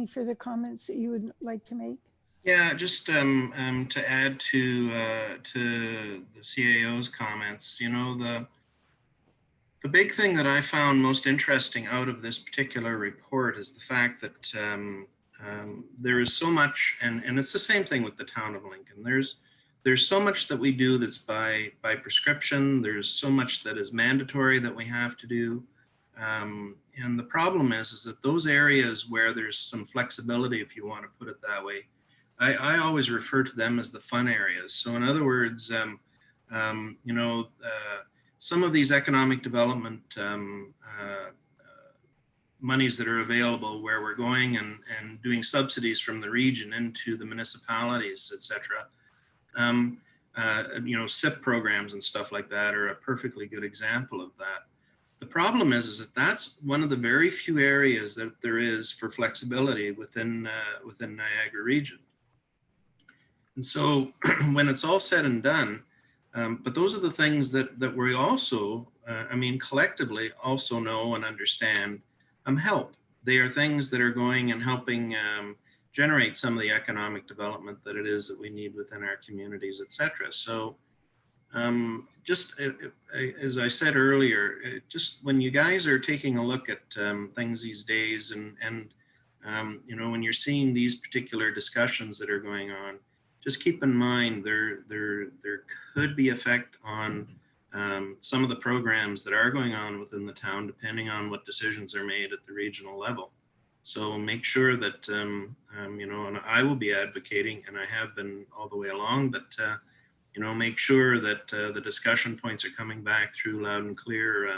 further comments that you would like to make? Yeah, just to add to the CAO's comments, the big thing that I found most interesting out of this particular report is the fact that there is so much, and it's the same thing with the town of Lincoln. There's so much that we do that's by prescription. There's so much that is mandatory that we have to do. And the problem is that those areas where there's some flexibility, if you want to put it that way, I always refer to them as the fun areas. So in other words, some of these economic development monies that are available, where we're going and doing subsidies from the region into the municipalities, etc. SIP programs and stuff like that are a perfectly good example of that. The problem is that that's one of the very few areas that there is for flexibility within Niagara region. And so when it's all said and done, but those are the things that we also, collectively also know and understand help. They are things that are going and helping generate some of the economic development that it is that we need within our communities, etc. So just as I said earlier, just when you guys are taking a look at things these days, and when you're seeing these particular discussions that are going on, just keep in mind there could be effect on some of the programs that are going on within the town, depending on what decisions are made at the regional level. So make sure that and I will be advocating, and I have been all the way along, but make sure that the discussion points are coming back through loud and clear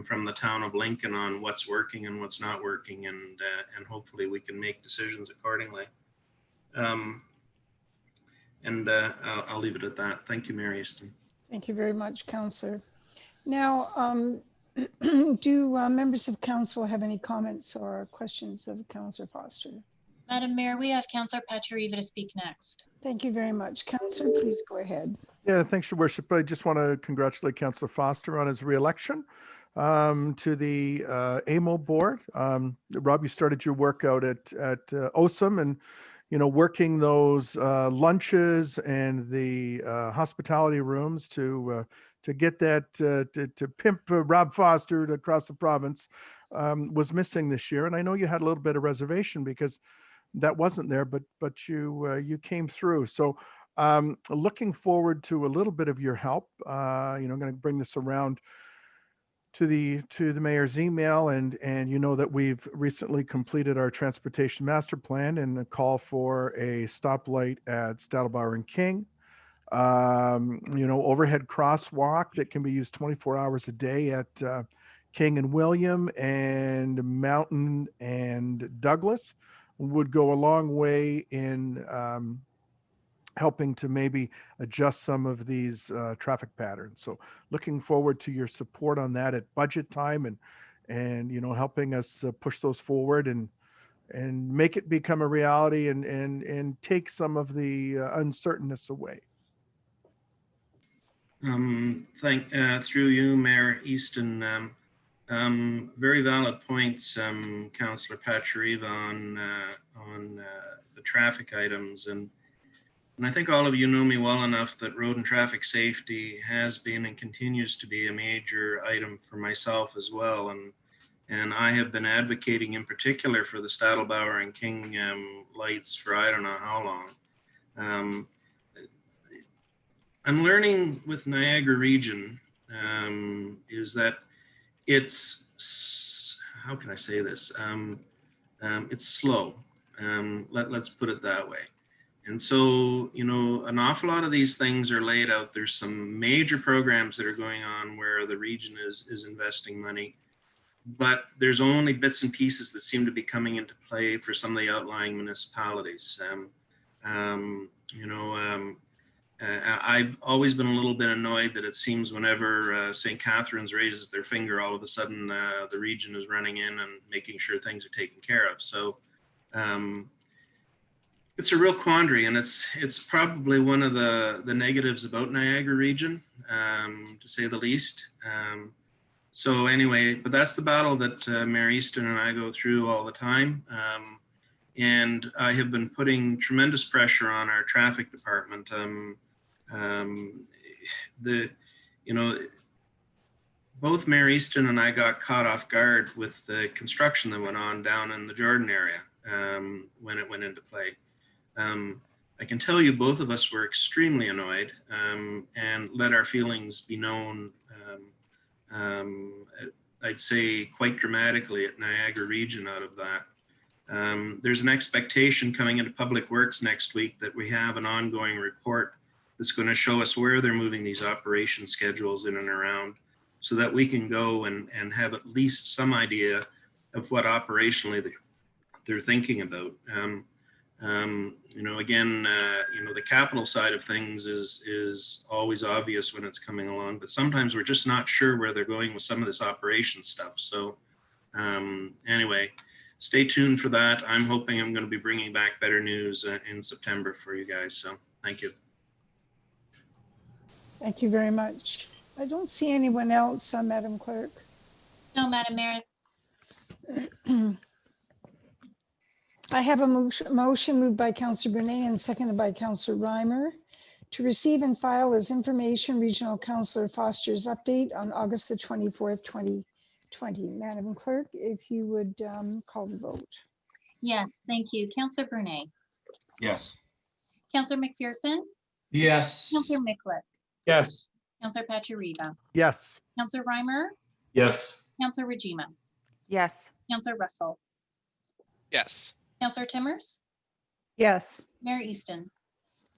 from the town of Lincoln on what's working and what's not working, and hopefully we can make decisions accordingly. I'll leave it at that. Thank you, Mayor Easton. Thank you very much, Councillor. Now, do members of council have any comments or questions of Councillor Foster? Madam Mayor, we have Councillor Pachariva to speak next. Thank you very much. Councillor, please go ahead. Yeah, thanks, Your Worship. I just want to congratulate Councillor Foster on his reelection to the AMO board. Rob, you started your work out at OSAM, and working those lunches and the hospitality rooms to get that to pimp Rob Foster across the province was missing this year. And I know you had a little bit of reservation because that wasn't there, but you came through. So looking forward to a little bit of your help. I'm going to bring this around to the mayor's email, and that we've recently completed our transportation master plan and a call for a stoplight at Stadelbauer and King. Overhead crosswalk that can be used 24 hours a day at King and William and Mountain and Douglas would go a long way in helping to maybe adjust some of these traffic patterns. So looking forward to your support on that at budget time and helping us push those forward and make it become a reality and take some of the uncertainness away. Through you, Mayor Easton, very valid points, Councillor Pachariva, on the traffic items. And I think all of you know me well enough that road and traffic safety has been and continues to be a major item for myself as well. And I have been advocating in particular for the Stadelbauer and King lights for I don't know how long. I'm learning with Niagara Region is that it's, how can I say this? It's slow. Let's put it that way. And so, an awful lot of these things are laid out. There's some major programs that are going on where the region is investing money, but there's only bits and pieces that seem to be coming into play for some of the outlying municipalities. I've always been a little bit annoyed that it seems whenever St. Catharines raises their finger, all of a sudden the region is running in and making sure things are taken care of. So it's a real quandary, and it's probably one of the negatives about Niagara Region, to say the least. So anyway, but that's the battle that Mayor Easton and I go through all the time. And I have been putting tremendous pressure on our traffic department. Both Mayor Easton and I got caught off guard with the construction that went on down in the Jordan area when it went into play. I can tell you both of us were extremely annoyed and let our feelings be known, I'd say quite dramatically at Niagara Region out of that. There's an expectation coming into Public Works next week that we have an ongoing report that's going to show us where they're moving these operation schedules in and around so that we can go and have at least some idea of what operationally they're thinking about. The capital side of things is always obvious when it's coming along, but sometimes we're just not sure where they're going with some of this operation stuff. So anyway, stay tuned for that. I'm hoping I'm going to be bringing back better news in September for you guys. So thank you. Thank you very much. I don't see anyone else, Madam Clerk. No, Madam Mayor. I have a motion moved by Councillor Brunet and seconded by Councillor Reimer to receive and file as information Regional Councillor Foster's update on August the 24th, 2020. Madam Clerk, if you would call the vote. Yes, thank you. Councillor Brunet. Yes. Councillor McPherson. Yes. Councillor Miklick. Yes. Councillor Pachariva. Yes. Councillor Reimer. Yes. Councillor Rajima. Yes. Councillor Russell. Yes. Councillor Timmers. Yes. Mayor Easton.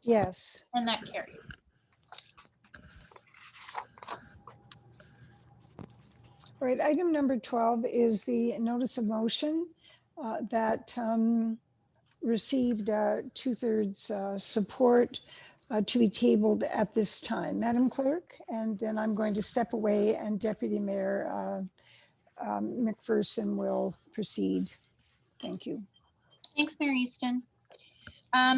Yes. And that carries. All right, item number 12 is the notice of motion that received 2/3 support to be tabled at this time. Madam Clerk, and then I'm going to step away and Deputy Mayor McPherson will proceed. Thank you. Thanks, Mayor Easton.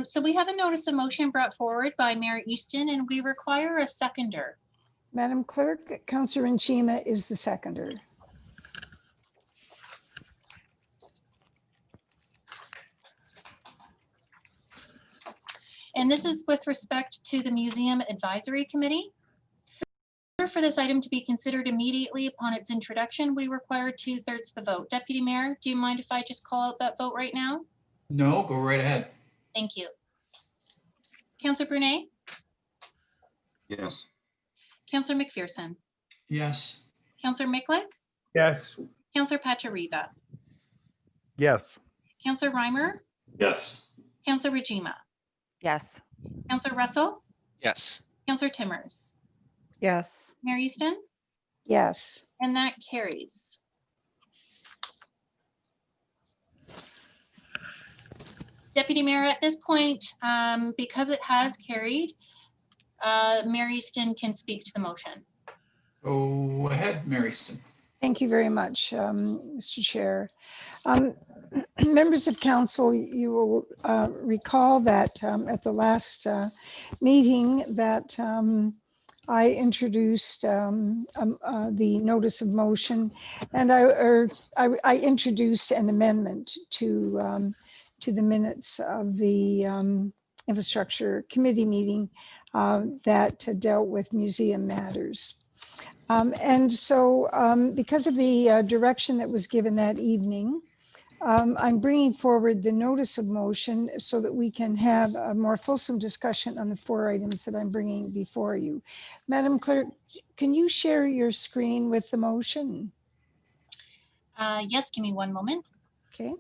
So we have a notice of motion brought forward by Mayor Easton, and we require a seconder. Madam Clerk, Councillor Nchima is the seconder. And this is with respect to the Museum Advisory Committee. For this item to be considered immediately upon its introduction, we require 2/3 the vote. Deputy Mayor, do you mind if I just call out that vote right now? No, go right ahead. Thank you. Councillor Brunet, Yes. Councillor McPherson, Yes. Councillor Miklik, Yes. Councillor Pachariva, Yes. Councillor Reimer, Yes. Councillor Rajima, Yes. Councillor Russell, Yes. Councillor Timmers, Yes. Mayor Easton, Yes. and that carries. Deputy Mayor, at this point, because it has carried, Mayor Easton can speak to the motion. Go ahead, Mary Easton. Thank you very much, Mr. Chair. Members of council, you will recall that at the last meeting that I introduced the notice of motion, and I introduced an amendment to the minutes of the infrastructure committee meeting that dealt with museum matters. And so because of the direction that was given that evening, I'm bringing forward the notice of motion so that we can have a more fulsome discussion on the 4 items that I'm bringing before you. Madam Clerk, can you share your screen with the motion? Yes, give me one moment. Okay.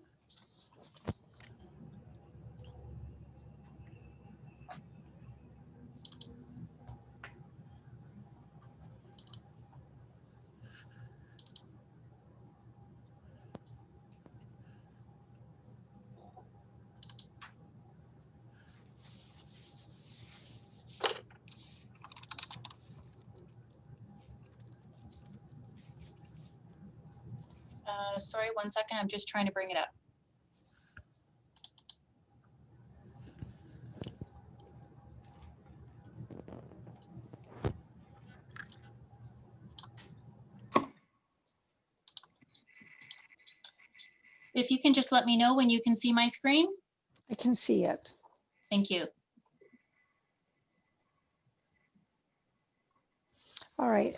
Sorry, 1 second. I'm just trying to bring it up. If you can just let me know when you can see my screen. I can see it. Thank you. All right.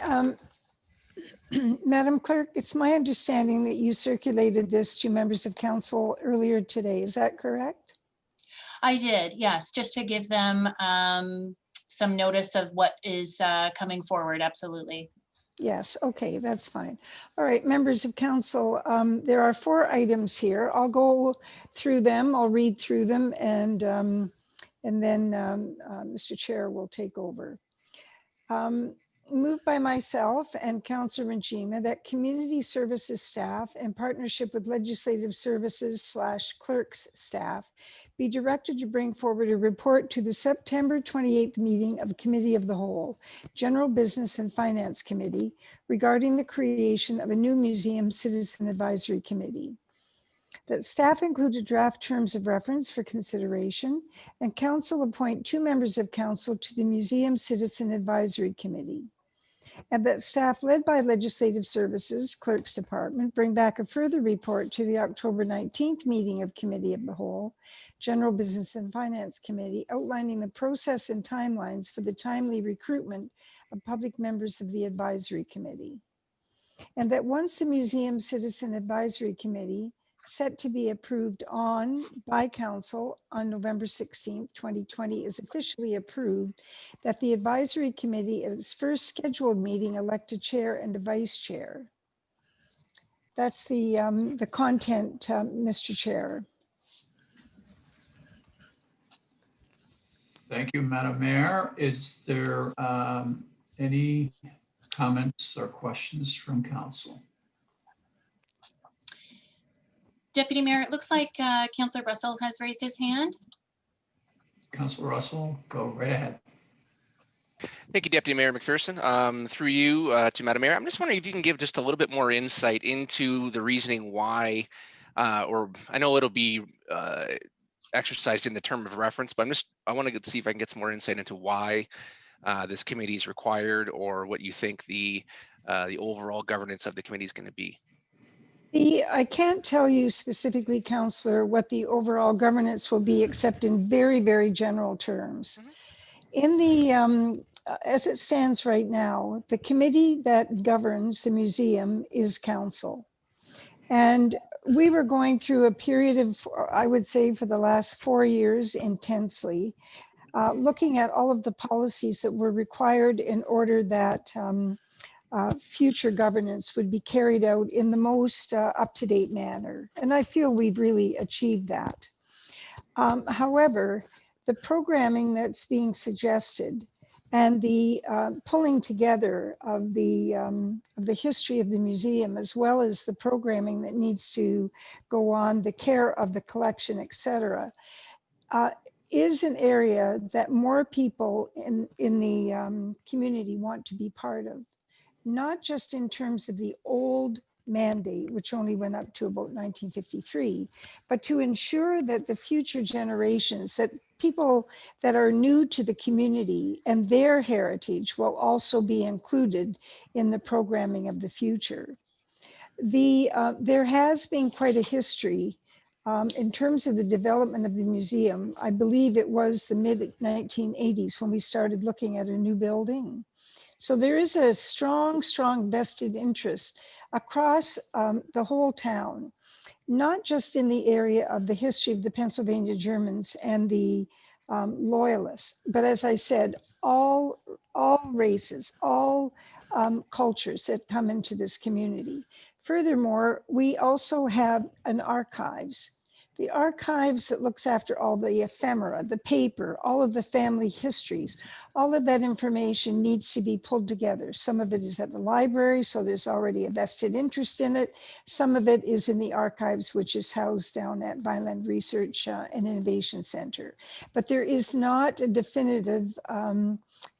Madam Clerk, it's my understanding that you circulated this to members of council earlier today. Is that correct? I did, yes, just to give them some notice of what is coming forward. Absolutely. Yes, okay, that's fine. All right, members of council, there are 4 items here. I'll go through them, I'll read through them, and then Mr. Chair will take over. Moved by myself and Councillor Nchima that community services staff in partnership with legislative services / clerks staff be directed to bring forward a report to the September 28th meeting of Committee of the Whole, General Business and Finance Committee, regarding the creation of a new Museum Citizen Advisory Committee. That staff included draft terms of reference for consideration, and council appoint 2 members of council to the Museum Citizen Advisory Committee. And that staff led by Legislative Services, Clerk's Department, bring back a further report to the October 19th meeting of Committee of the Whole, General Business and Finance Committee, outlining the process and timelines for the timely recruitment of public members of the Advisory Committee. And that once the Museum Citizen Advisory Committee, set to be approved by council on November 16th, 2020, is officially approved, that the advisory committee at its first scheduled meeting elect a chair and a vice chair. That's the content, Mr. Chair. Thank you, Madam Mayor. Is there any comments or questions from council? Deputy Mayor, it looks like Councillor Russell has raised his hand. Councilor Russell, go right ahead. Thank you, Deputy Mayor McPherson. Through you to Madam Mayor, I'm just wondering if you can give just a little bit more insight into the reasoning why or I know it'll be exercised in the term of reference, but I want to see if I can get some more insight into why this committee is required, or what you think the overall governance of the committee is going to be. I can't tell you specifically, Councillor, what the overall governance will be, except in very, very general terms. In the, as it stands right now, the committee that governs the museum is council. And we were going through a period of, I would say for the last 4 years intensely, looking at all of the policies that were required in order that future governance would be carried out in the most up-to-date manner. And I feel we've really achieved that. However, the programming that's being suggested and the pulling together of the history of the museum, as well as the programming that needs to go on, the care of the collection, etc., is an area that more people in the community want to be part of. Not just in terms of the old mandate, which only went up to about 1953, but to ensure that the future generations, that people that are new to the community and their heritage will also be included in the programming of the future. There has been quite a history in terms of the development of the museum. I believe it was the mid-1980s when we started looking at a new building. So there is a strong, strong vested interest across the whole town, not just in the area of the history of the Pennsylvania Germans and the Loyalists, but as I said, all races, all cultures that come into this community. Furthermore, we also have an archives. The archives that looks after all the ephemera, the paper, all of the family histories, all of that information needs to be pulled together. Some of it is at the library, so there's already a vested interest in it. Some of it is in the archives, which is housed down at Vineland Research and Innovation Center. But there is not a definitive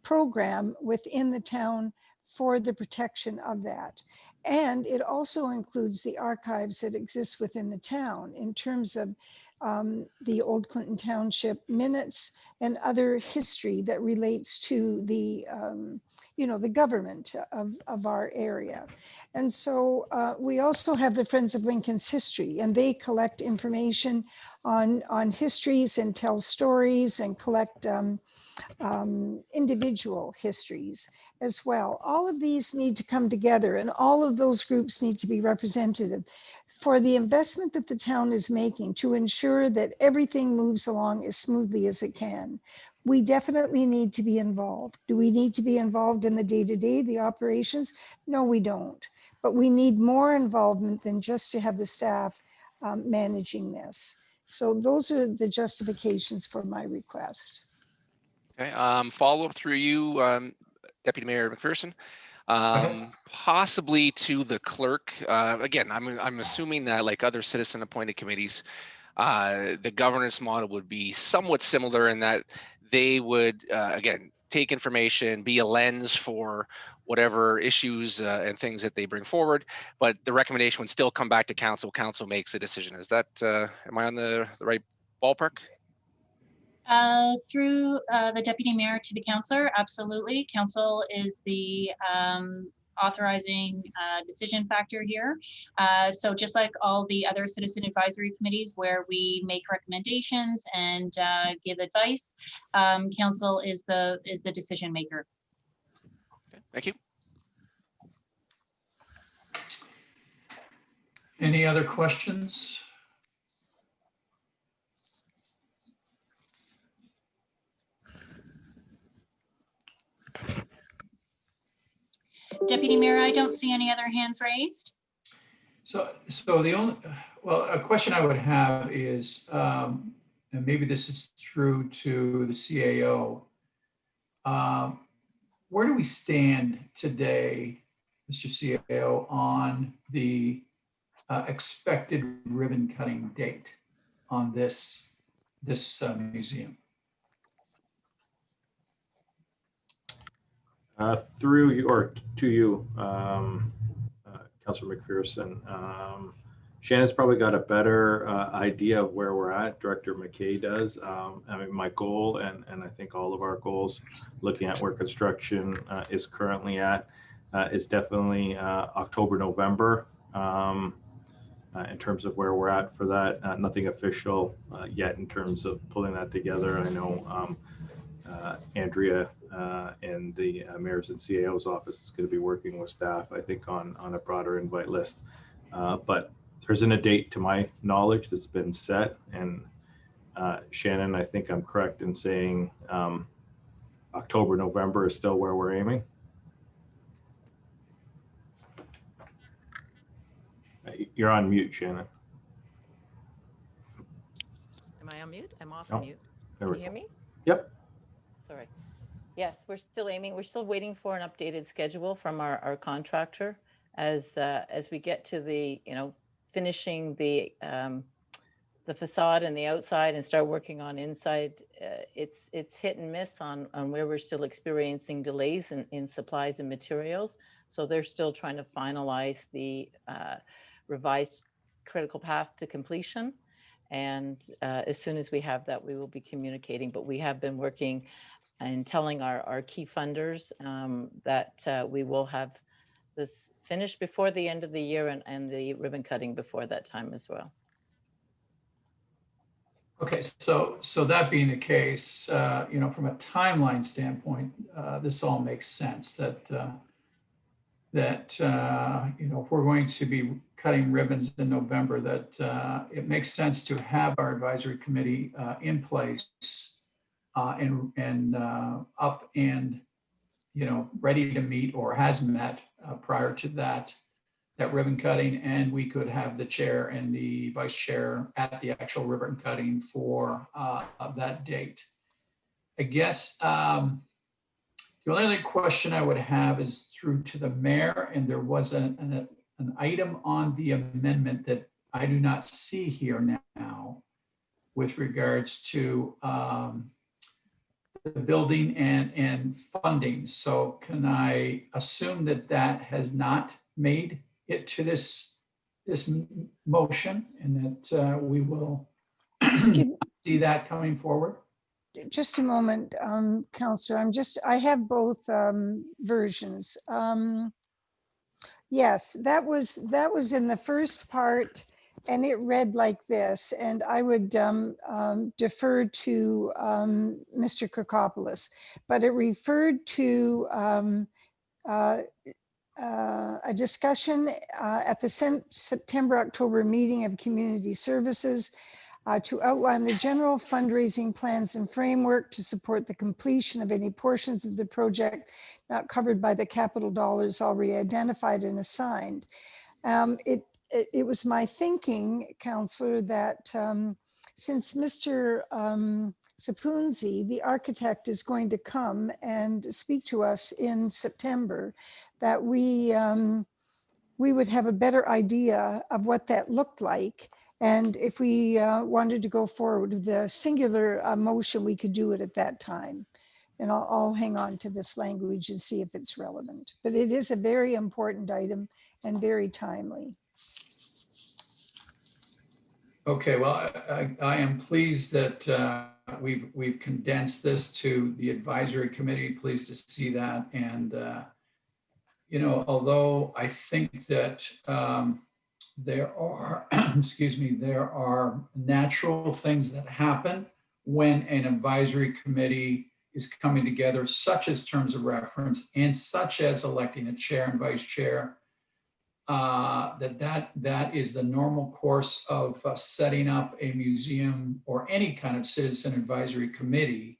program within the town for the protection of that. And it also includes the archives that exist within the town in terms of the Old Clinton Township minutes and other history that relates to the, the government of our area. And so we also have the Friends of Lincoln's History, and they collect information on histories and tell stories and collect individual histories as well. All of these need to come together, and all of those groups need to be representative for the investment that the town is making to ensure that everything moves along as smoothly as it can. We definitely need to be involved. Do we need to be involved in the day-to-day, the operations? No, we don't. But we need more involvement than just to have the staff managing this. So those are the justifications for my request. Okay, follow up through you, Deputy Mayor McPherson. Possibly to the clerk. Again, I'm assuming that, like other citizen appointed committees, the governance model would be somewhat similar in that they would, again, take information, be a lens for whatever issues and things that they bring forward, but the recommendation would still come back to council. Council makes a decision. Is that, am I on the right ballpark? Through the deputy mayor to the councillor, absolutely. Council is the authorizing decision factor here. So just like all the other citizen advisory committees where we make recommendations and give advice, council is the decision maker. Okay, thank you. Any other questions? Deputy Mayor, I don't see any other hands raised. So the only, well, a question I would have is, and maybe this is true to the CAO, where do we stand today, Mr. CAO, on the expected ribbon cutting date on this museum? Through you, or to you, Councilor McPherson, Shannon's probably got a better idea of where we're at. Director McKay does. I mean, my goal, and I think all of our goals, looking at where construction is currently at, is definitely October, November. In terms of where we're at for that, nothing official yet in terms of pulling that together. I know Andrea and the mayor's and CAO's office is going to be working with staff, I think, on a broader invite list. But there isn't a date to my knowledge that's been set. And Shannon, I think I'm correct in saying October, November is still where we're aiming. You're on mute, Shannon. Am I on mute? I'm off No. mute. There Can we you hear go. me? Yep. Sorry. Yes, we're still aiming. We're still waiting for an updated schedule from our contractor as we get to the, finishing the facade and the outside and start working on inside. It's hit and miss on where we're still experiencing delays in supplies and materials. So they're still trying to finalize the revised critical path to completion. And as soon as we have that, we will be communicating. But we have been working and telling our key funders that we will have this finished before the end of the year and the ribbon cutting before that time as well. Okay, so that being the case, from a timeline standpoint, this all makes sense that if we're going to be cutting ribbons in November, that it makes sense to have our advisory committee in place and up and ready to meet or has met prior to that ribbon cutting, and we could have the chair and the vice chair at the actual ribbon cutting for that date. I guess the only other question I would have is through to the mayor, and there was an item on the amendment that I do not see here now with regards to the building and funding. So can I assume that has not made it to this motion, and that we will see that coming forward? Just a moment, Counselor. I have both versions. Yes, that was in the first part, and it read like this, and I would defer to Mr. Kokopoulos, but it referred to a discussion at the September-October meeting of Community Services to outline the general fundraising plans and framework to support the completion of any portions of the project not covered by the capital dollars already identified and assigned. It was my thinking, Councillor, that since Mr. Sapunzi, the architect, is going to come and speak to us in September, that we would have a better idea of what that looked like. And if we wanted to go forward with the singular motion, we could do it at that time. And I'll hang on to this language and see if it's relevant. But it is a very important item and very timely. Okay, well, I am pleased that we've condensed this to the advisory committee. Pleased to see that. And, although I think that there are, there are natural things that happen when an advisory committee is coming together, such as terms of reference and such as electing a chair and vice chair, that is the normal course of setting up a museum or any kind of citizen advisory committee,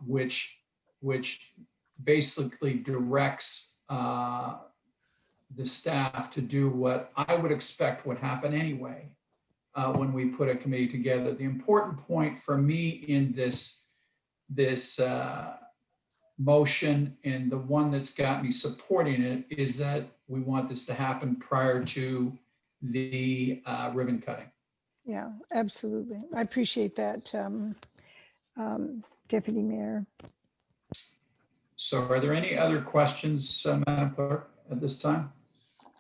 which basically directs the staff to do what I would expect would happen anyway when we put a committee together. The important point for me in this motion, and the one that's got me supporting it, is that we want this to happen prior to the ribbon cutting. Yeah, absolutely. I appreciate that, Deputy Mayor. So are there any other questions, Madam Clerk, at this time?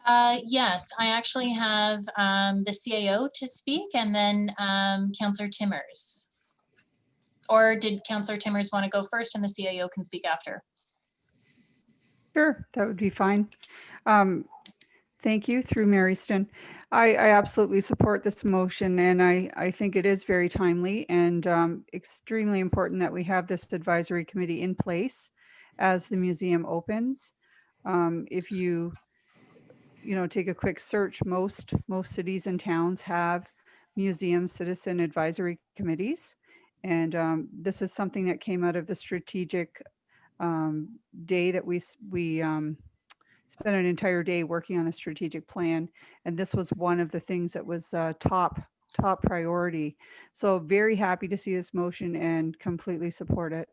Yes, I actually have the CAO to speak and then Counselor Timmers. Or did Counselor Timmers want to go first and the CAO can speak after? Sure, that would be fine. Thank you, through Mary Ston. I absolutely support this motion, and I think it is very timely and extremely important that we have this advisory committee in place as the museum opens. If you take a quick search, most cities and towns have museum citizen advisory committees. And this is something that came out of the strategic day that we spent an entire day working on a strategic plan. And this was one of the things that was top priority. So very happy to see this motion and completely support it.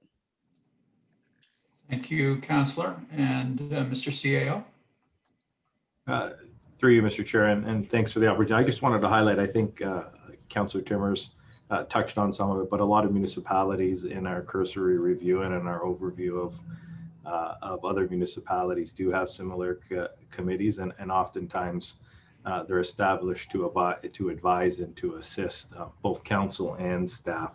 Thank you, Councillor. And Mr. CAO? Through you, Mr. Chair, and thanks for the opportunity. I just wanted to highlight, I think Councillor Timmers touched on some of it, but a lot of municipalities in our cursory review and in our overview of other municipalities do have similar committees, and oftentimes they're established to advise and to assist both council and staff.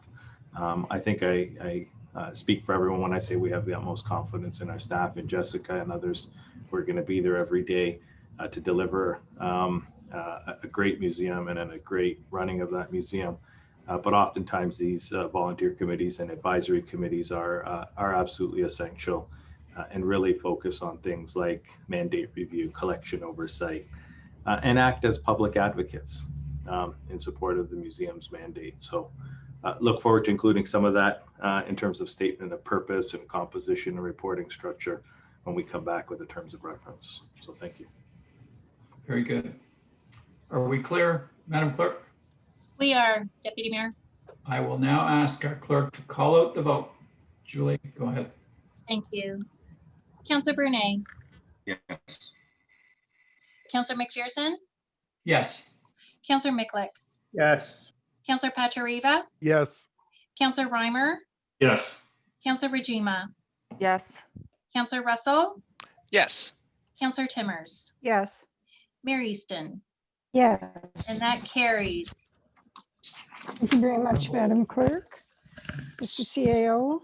I think I speak for everyone when I say we have the utmost confidence in our staff and Jessica and others who are going to be there every day to deliver a great museum and a great running of that museum. But oftentimes these volunteer committees and advisory committees are absolutely essential and really focus on things like mandate review, collection oversight, and act as public advocates in support of the museum's mandate. So look forward to including some of that in terms of statement of purpose and composition and reporting structure when we come back with the terms of reference. So thank you. Very good. Are we clear, Madam Clerk? We are, Deputy Mayor. I will now ask our clerk to call out the vote. Julie, go ahead. Thank you. Counselor Brunet, Yes. Counselor McPherson, Yes. Counselor Miklick, Yes. Counselor Pachariva, Yes. Counselor Reimer, Yes. Counselor Rajima, Yes. Counselor Russell, Yes. Counselor Timmers, Yes. Mayor Easton, Yes. and that carries. Thank you very much, Madam Clerk. Mr. CAO.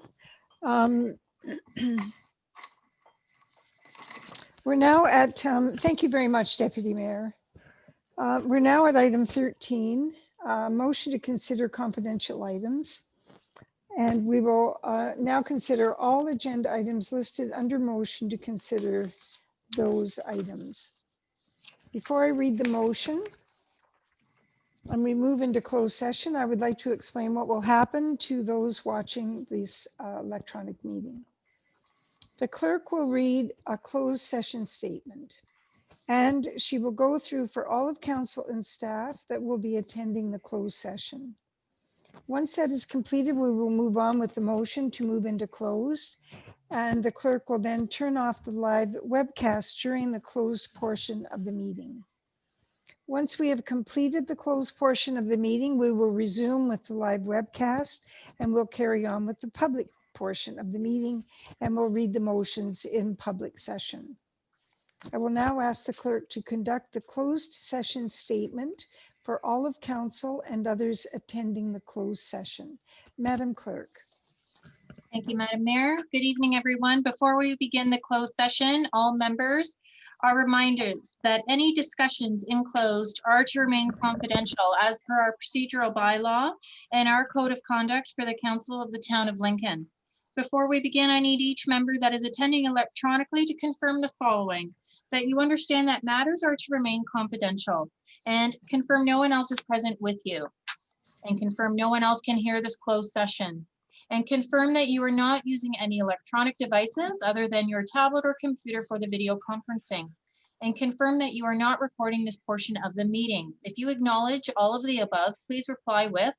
We're now at, thank you very much, Deputy Mayor. We're now at item 13, motion to consider confidential items. And we will now consider all agenda items listed under motion to consider those items. Before I read the motion, and we move into closed session, I would like to explain what will happen to those watching this electronic meeting. The clerk will read a closed session statement, and she will go through for all of council and staff that will be attending the closed session. Once that is completed, we will move on with the motion to move into closed, and the clerk will then turn off the live webcast during the closed portion of the meeting. Once we have completed the closed portion of the meeting, we will resume with the live webcast, and we'll carry on with the public portion of the meeting, and we'll read the motions in public session. I will now ask the clerk to conduct the closed session statement for all of council and others attending the closed session. Madam Clerk. Thank you, Madam Mayor. Good evening, everyone. Before we begin the closed session, all members are reminded that any discussions in closed are to remain confidential as per our procedural bylaw and our code of conduct for the Council of the Town of Lincoln. Before we begin, I need each member that is attending electronically to confirm the following: that you understand that matters are to remain confidential, and confirm no one else is present with you, and confirm no one else can hear this closed session, and confirm that you are not using any electronic devices other than your tablet or computer for the video conferencing, and confirm that you are not recording this portion of the meeting. If you acknowledge all of the above, please reply with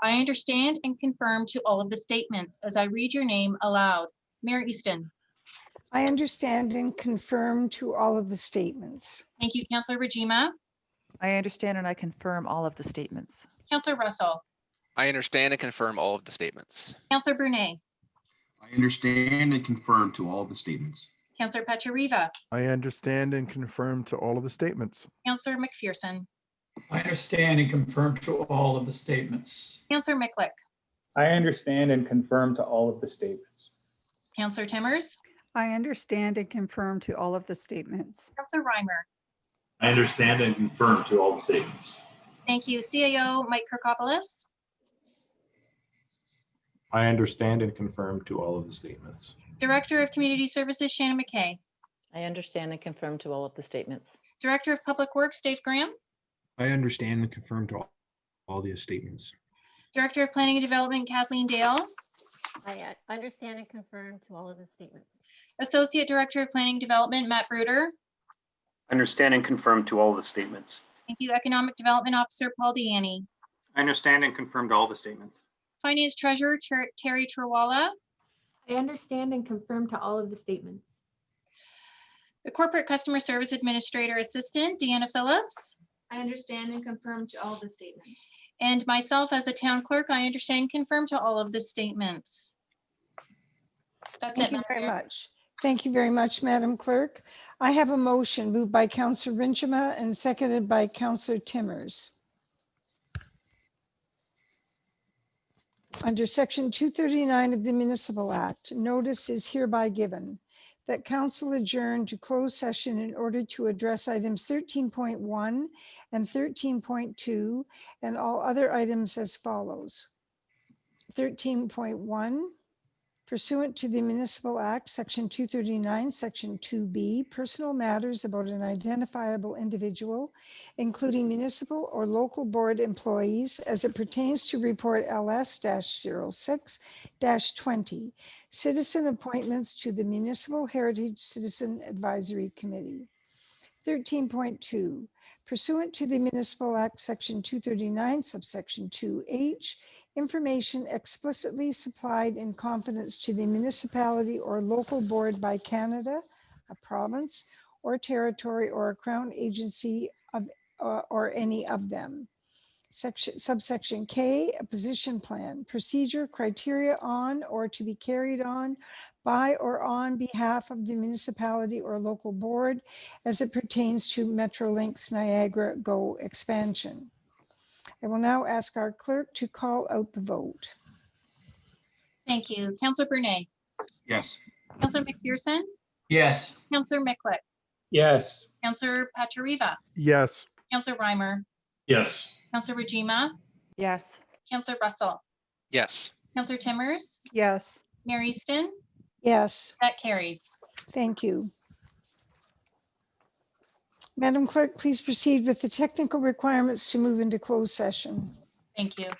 "I understand and confirm" to all of the statements as I read your name aloud. Mayor Easton. I understand and confirm to all of the statements. Thank you, Councillor Rajima. I understand and I confirm all of the statements. Councillor Russell. I understand and confirm all of the statements. Councillor Brunet. I understand and confirm to all the statements. Counselor Petrieva, I understand and confirm to all of the statements. Counselor McPherson, I understand and confirm to all of the statements. Counselor Micklick, I understand and confirm to all of the statements. Counselor Timmers, I understand and confirm to all of the statements. Counselor Reimer. I understand and confirm to all the statements. Thank you. CAO Mike Kirkopoulos, I understand and confirm to all of the statements. Director of Community Services Shannon McKay, I understand and confirm to all of the statements. Director of Public Works Dave Graham, I understand and confirm to all the statements. Director of Planning and Development Kathleen Dale, I understand and confirm to all of the statements. Associate Director of Planning and Development Matt Bruder. Understand and confirm to all the statements. Thank you. Economic Development Officer Paul Deanne. I understand and confirm to all the statements. Finance Treasurer Terry Terwala. I understand and confirm to all of the statements. The Corporate Customer Service Administrator Assistant Deanna Phillips. I understand and confirm to all the statements. And myself as the Town Clerk, I understand and confirm to all of the statements. That's Thank it. you Madam very Mayor. much. Thank you very much, Madam Clerk. I have a motion moved by Councillor Rinchema and seconded by Councillor Timmers. Under Section 239 of the Municipal Act, notice is hereby given that council adjourn to closed session in order to address items 13.1 and 13.2 and all other items as follows. 13.1, pursuant to the Municipal Act, Section 239, Section 2B, personal matters about an identifiable individual, including municipal or local board employees as it pertains to report LS-06-20, citizen appointments to the Municipal Heritage Citizen Advisory Committee. 13.2, pursuant to the Municipal Act, Section 239, subsection 2H, information explicitly supplied in confidence to the municipality or local board by Canada, a province or territory or a crown agency of or any of them. Subsection K, a position plan, procedure, criteria on or to be carried on by or on behalf of the municipality or local board as it pertains to Metrolinx Niagara Go expansion. I will now ask our clerk to call out the vote. Thank you. Counselor Brunet, Yes. Counselor McPherson, Yes. Counselor Micklick, Yes. Counselor Petrieva, Yes. Counselor Reimer, Yes. Counselor Regima, Yes. Counselor Russell, Yes. Counselor Timmers, Yes. Mayor Easton, Yes, that carries. thank you. Madam Clerk, please proceed with the technical requirements to move into closed session. Thank you.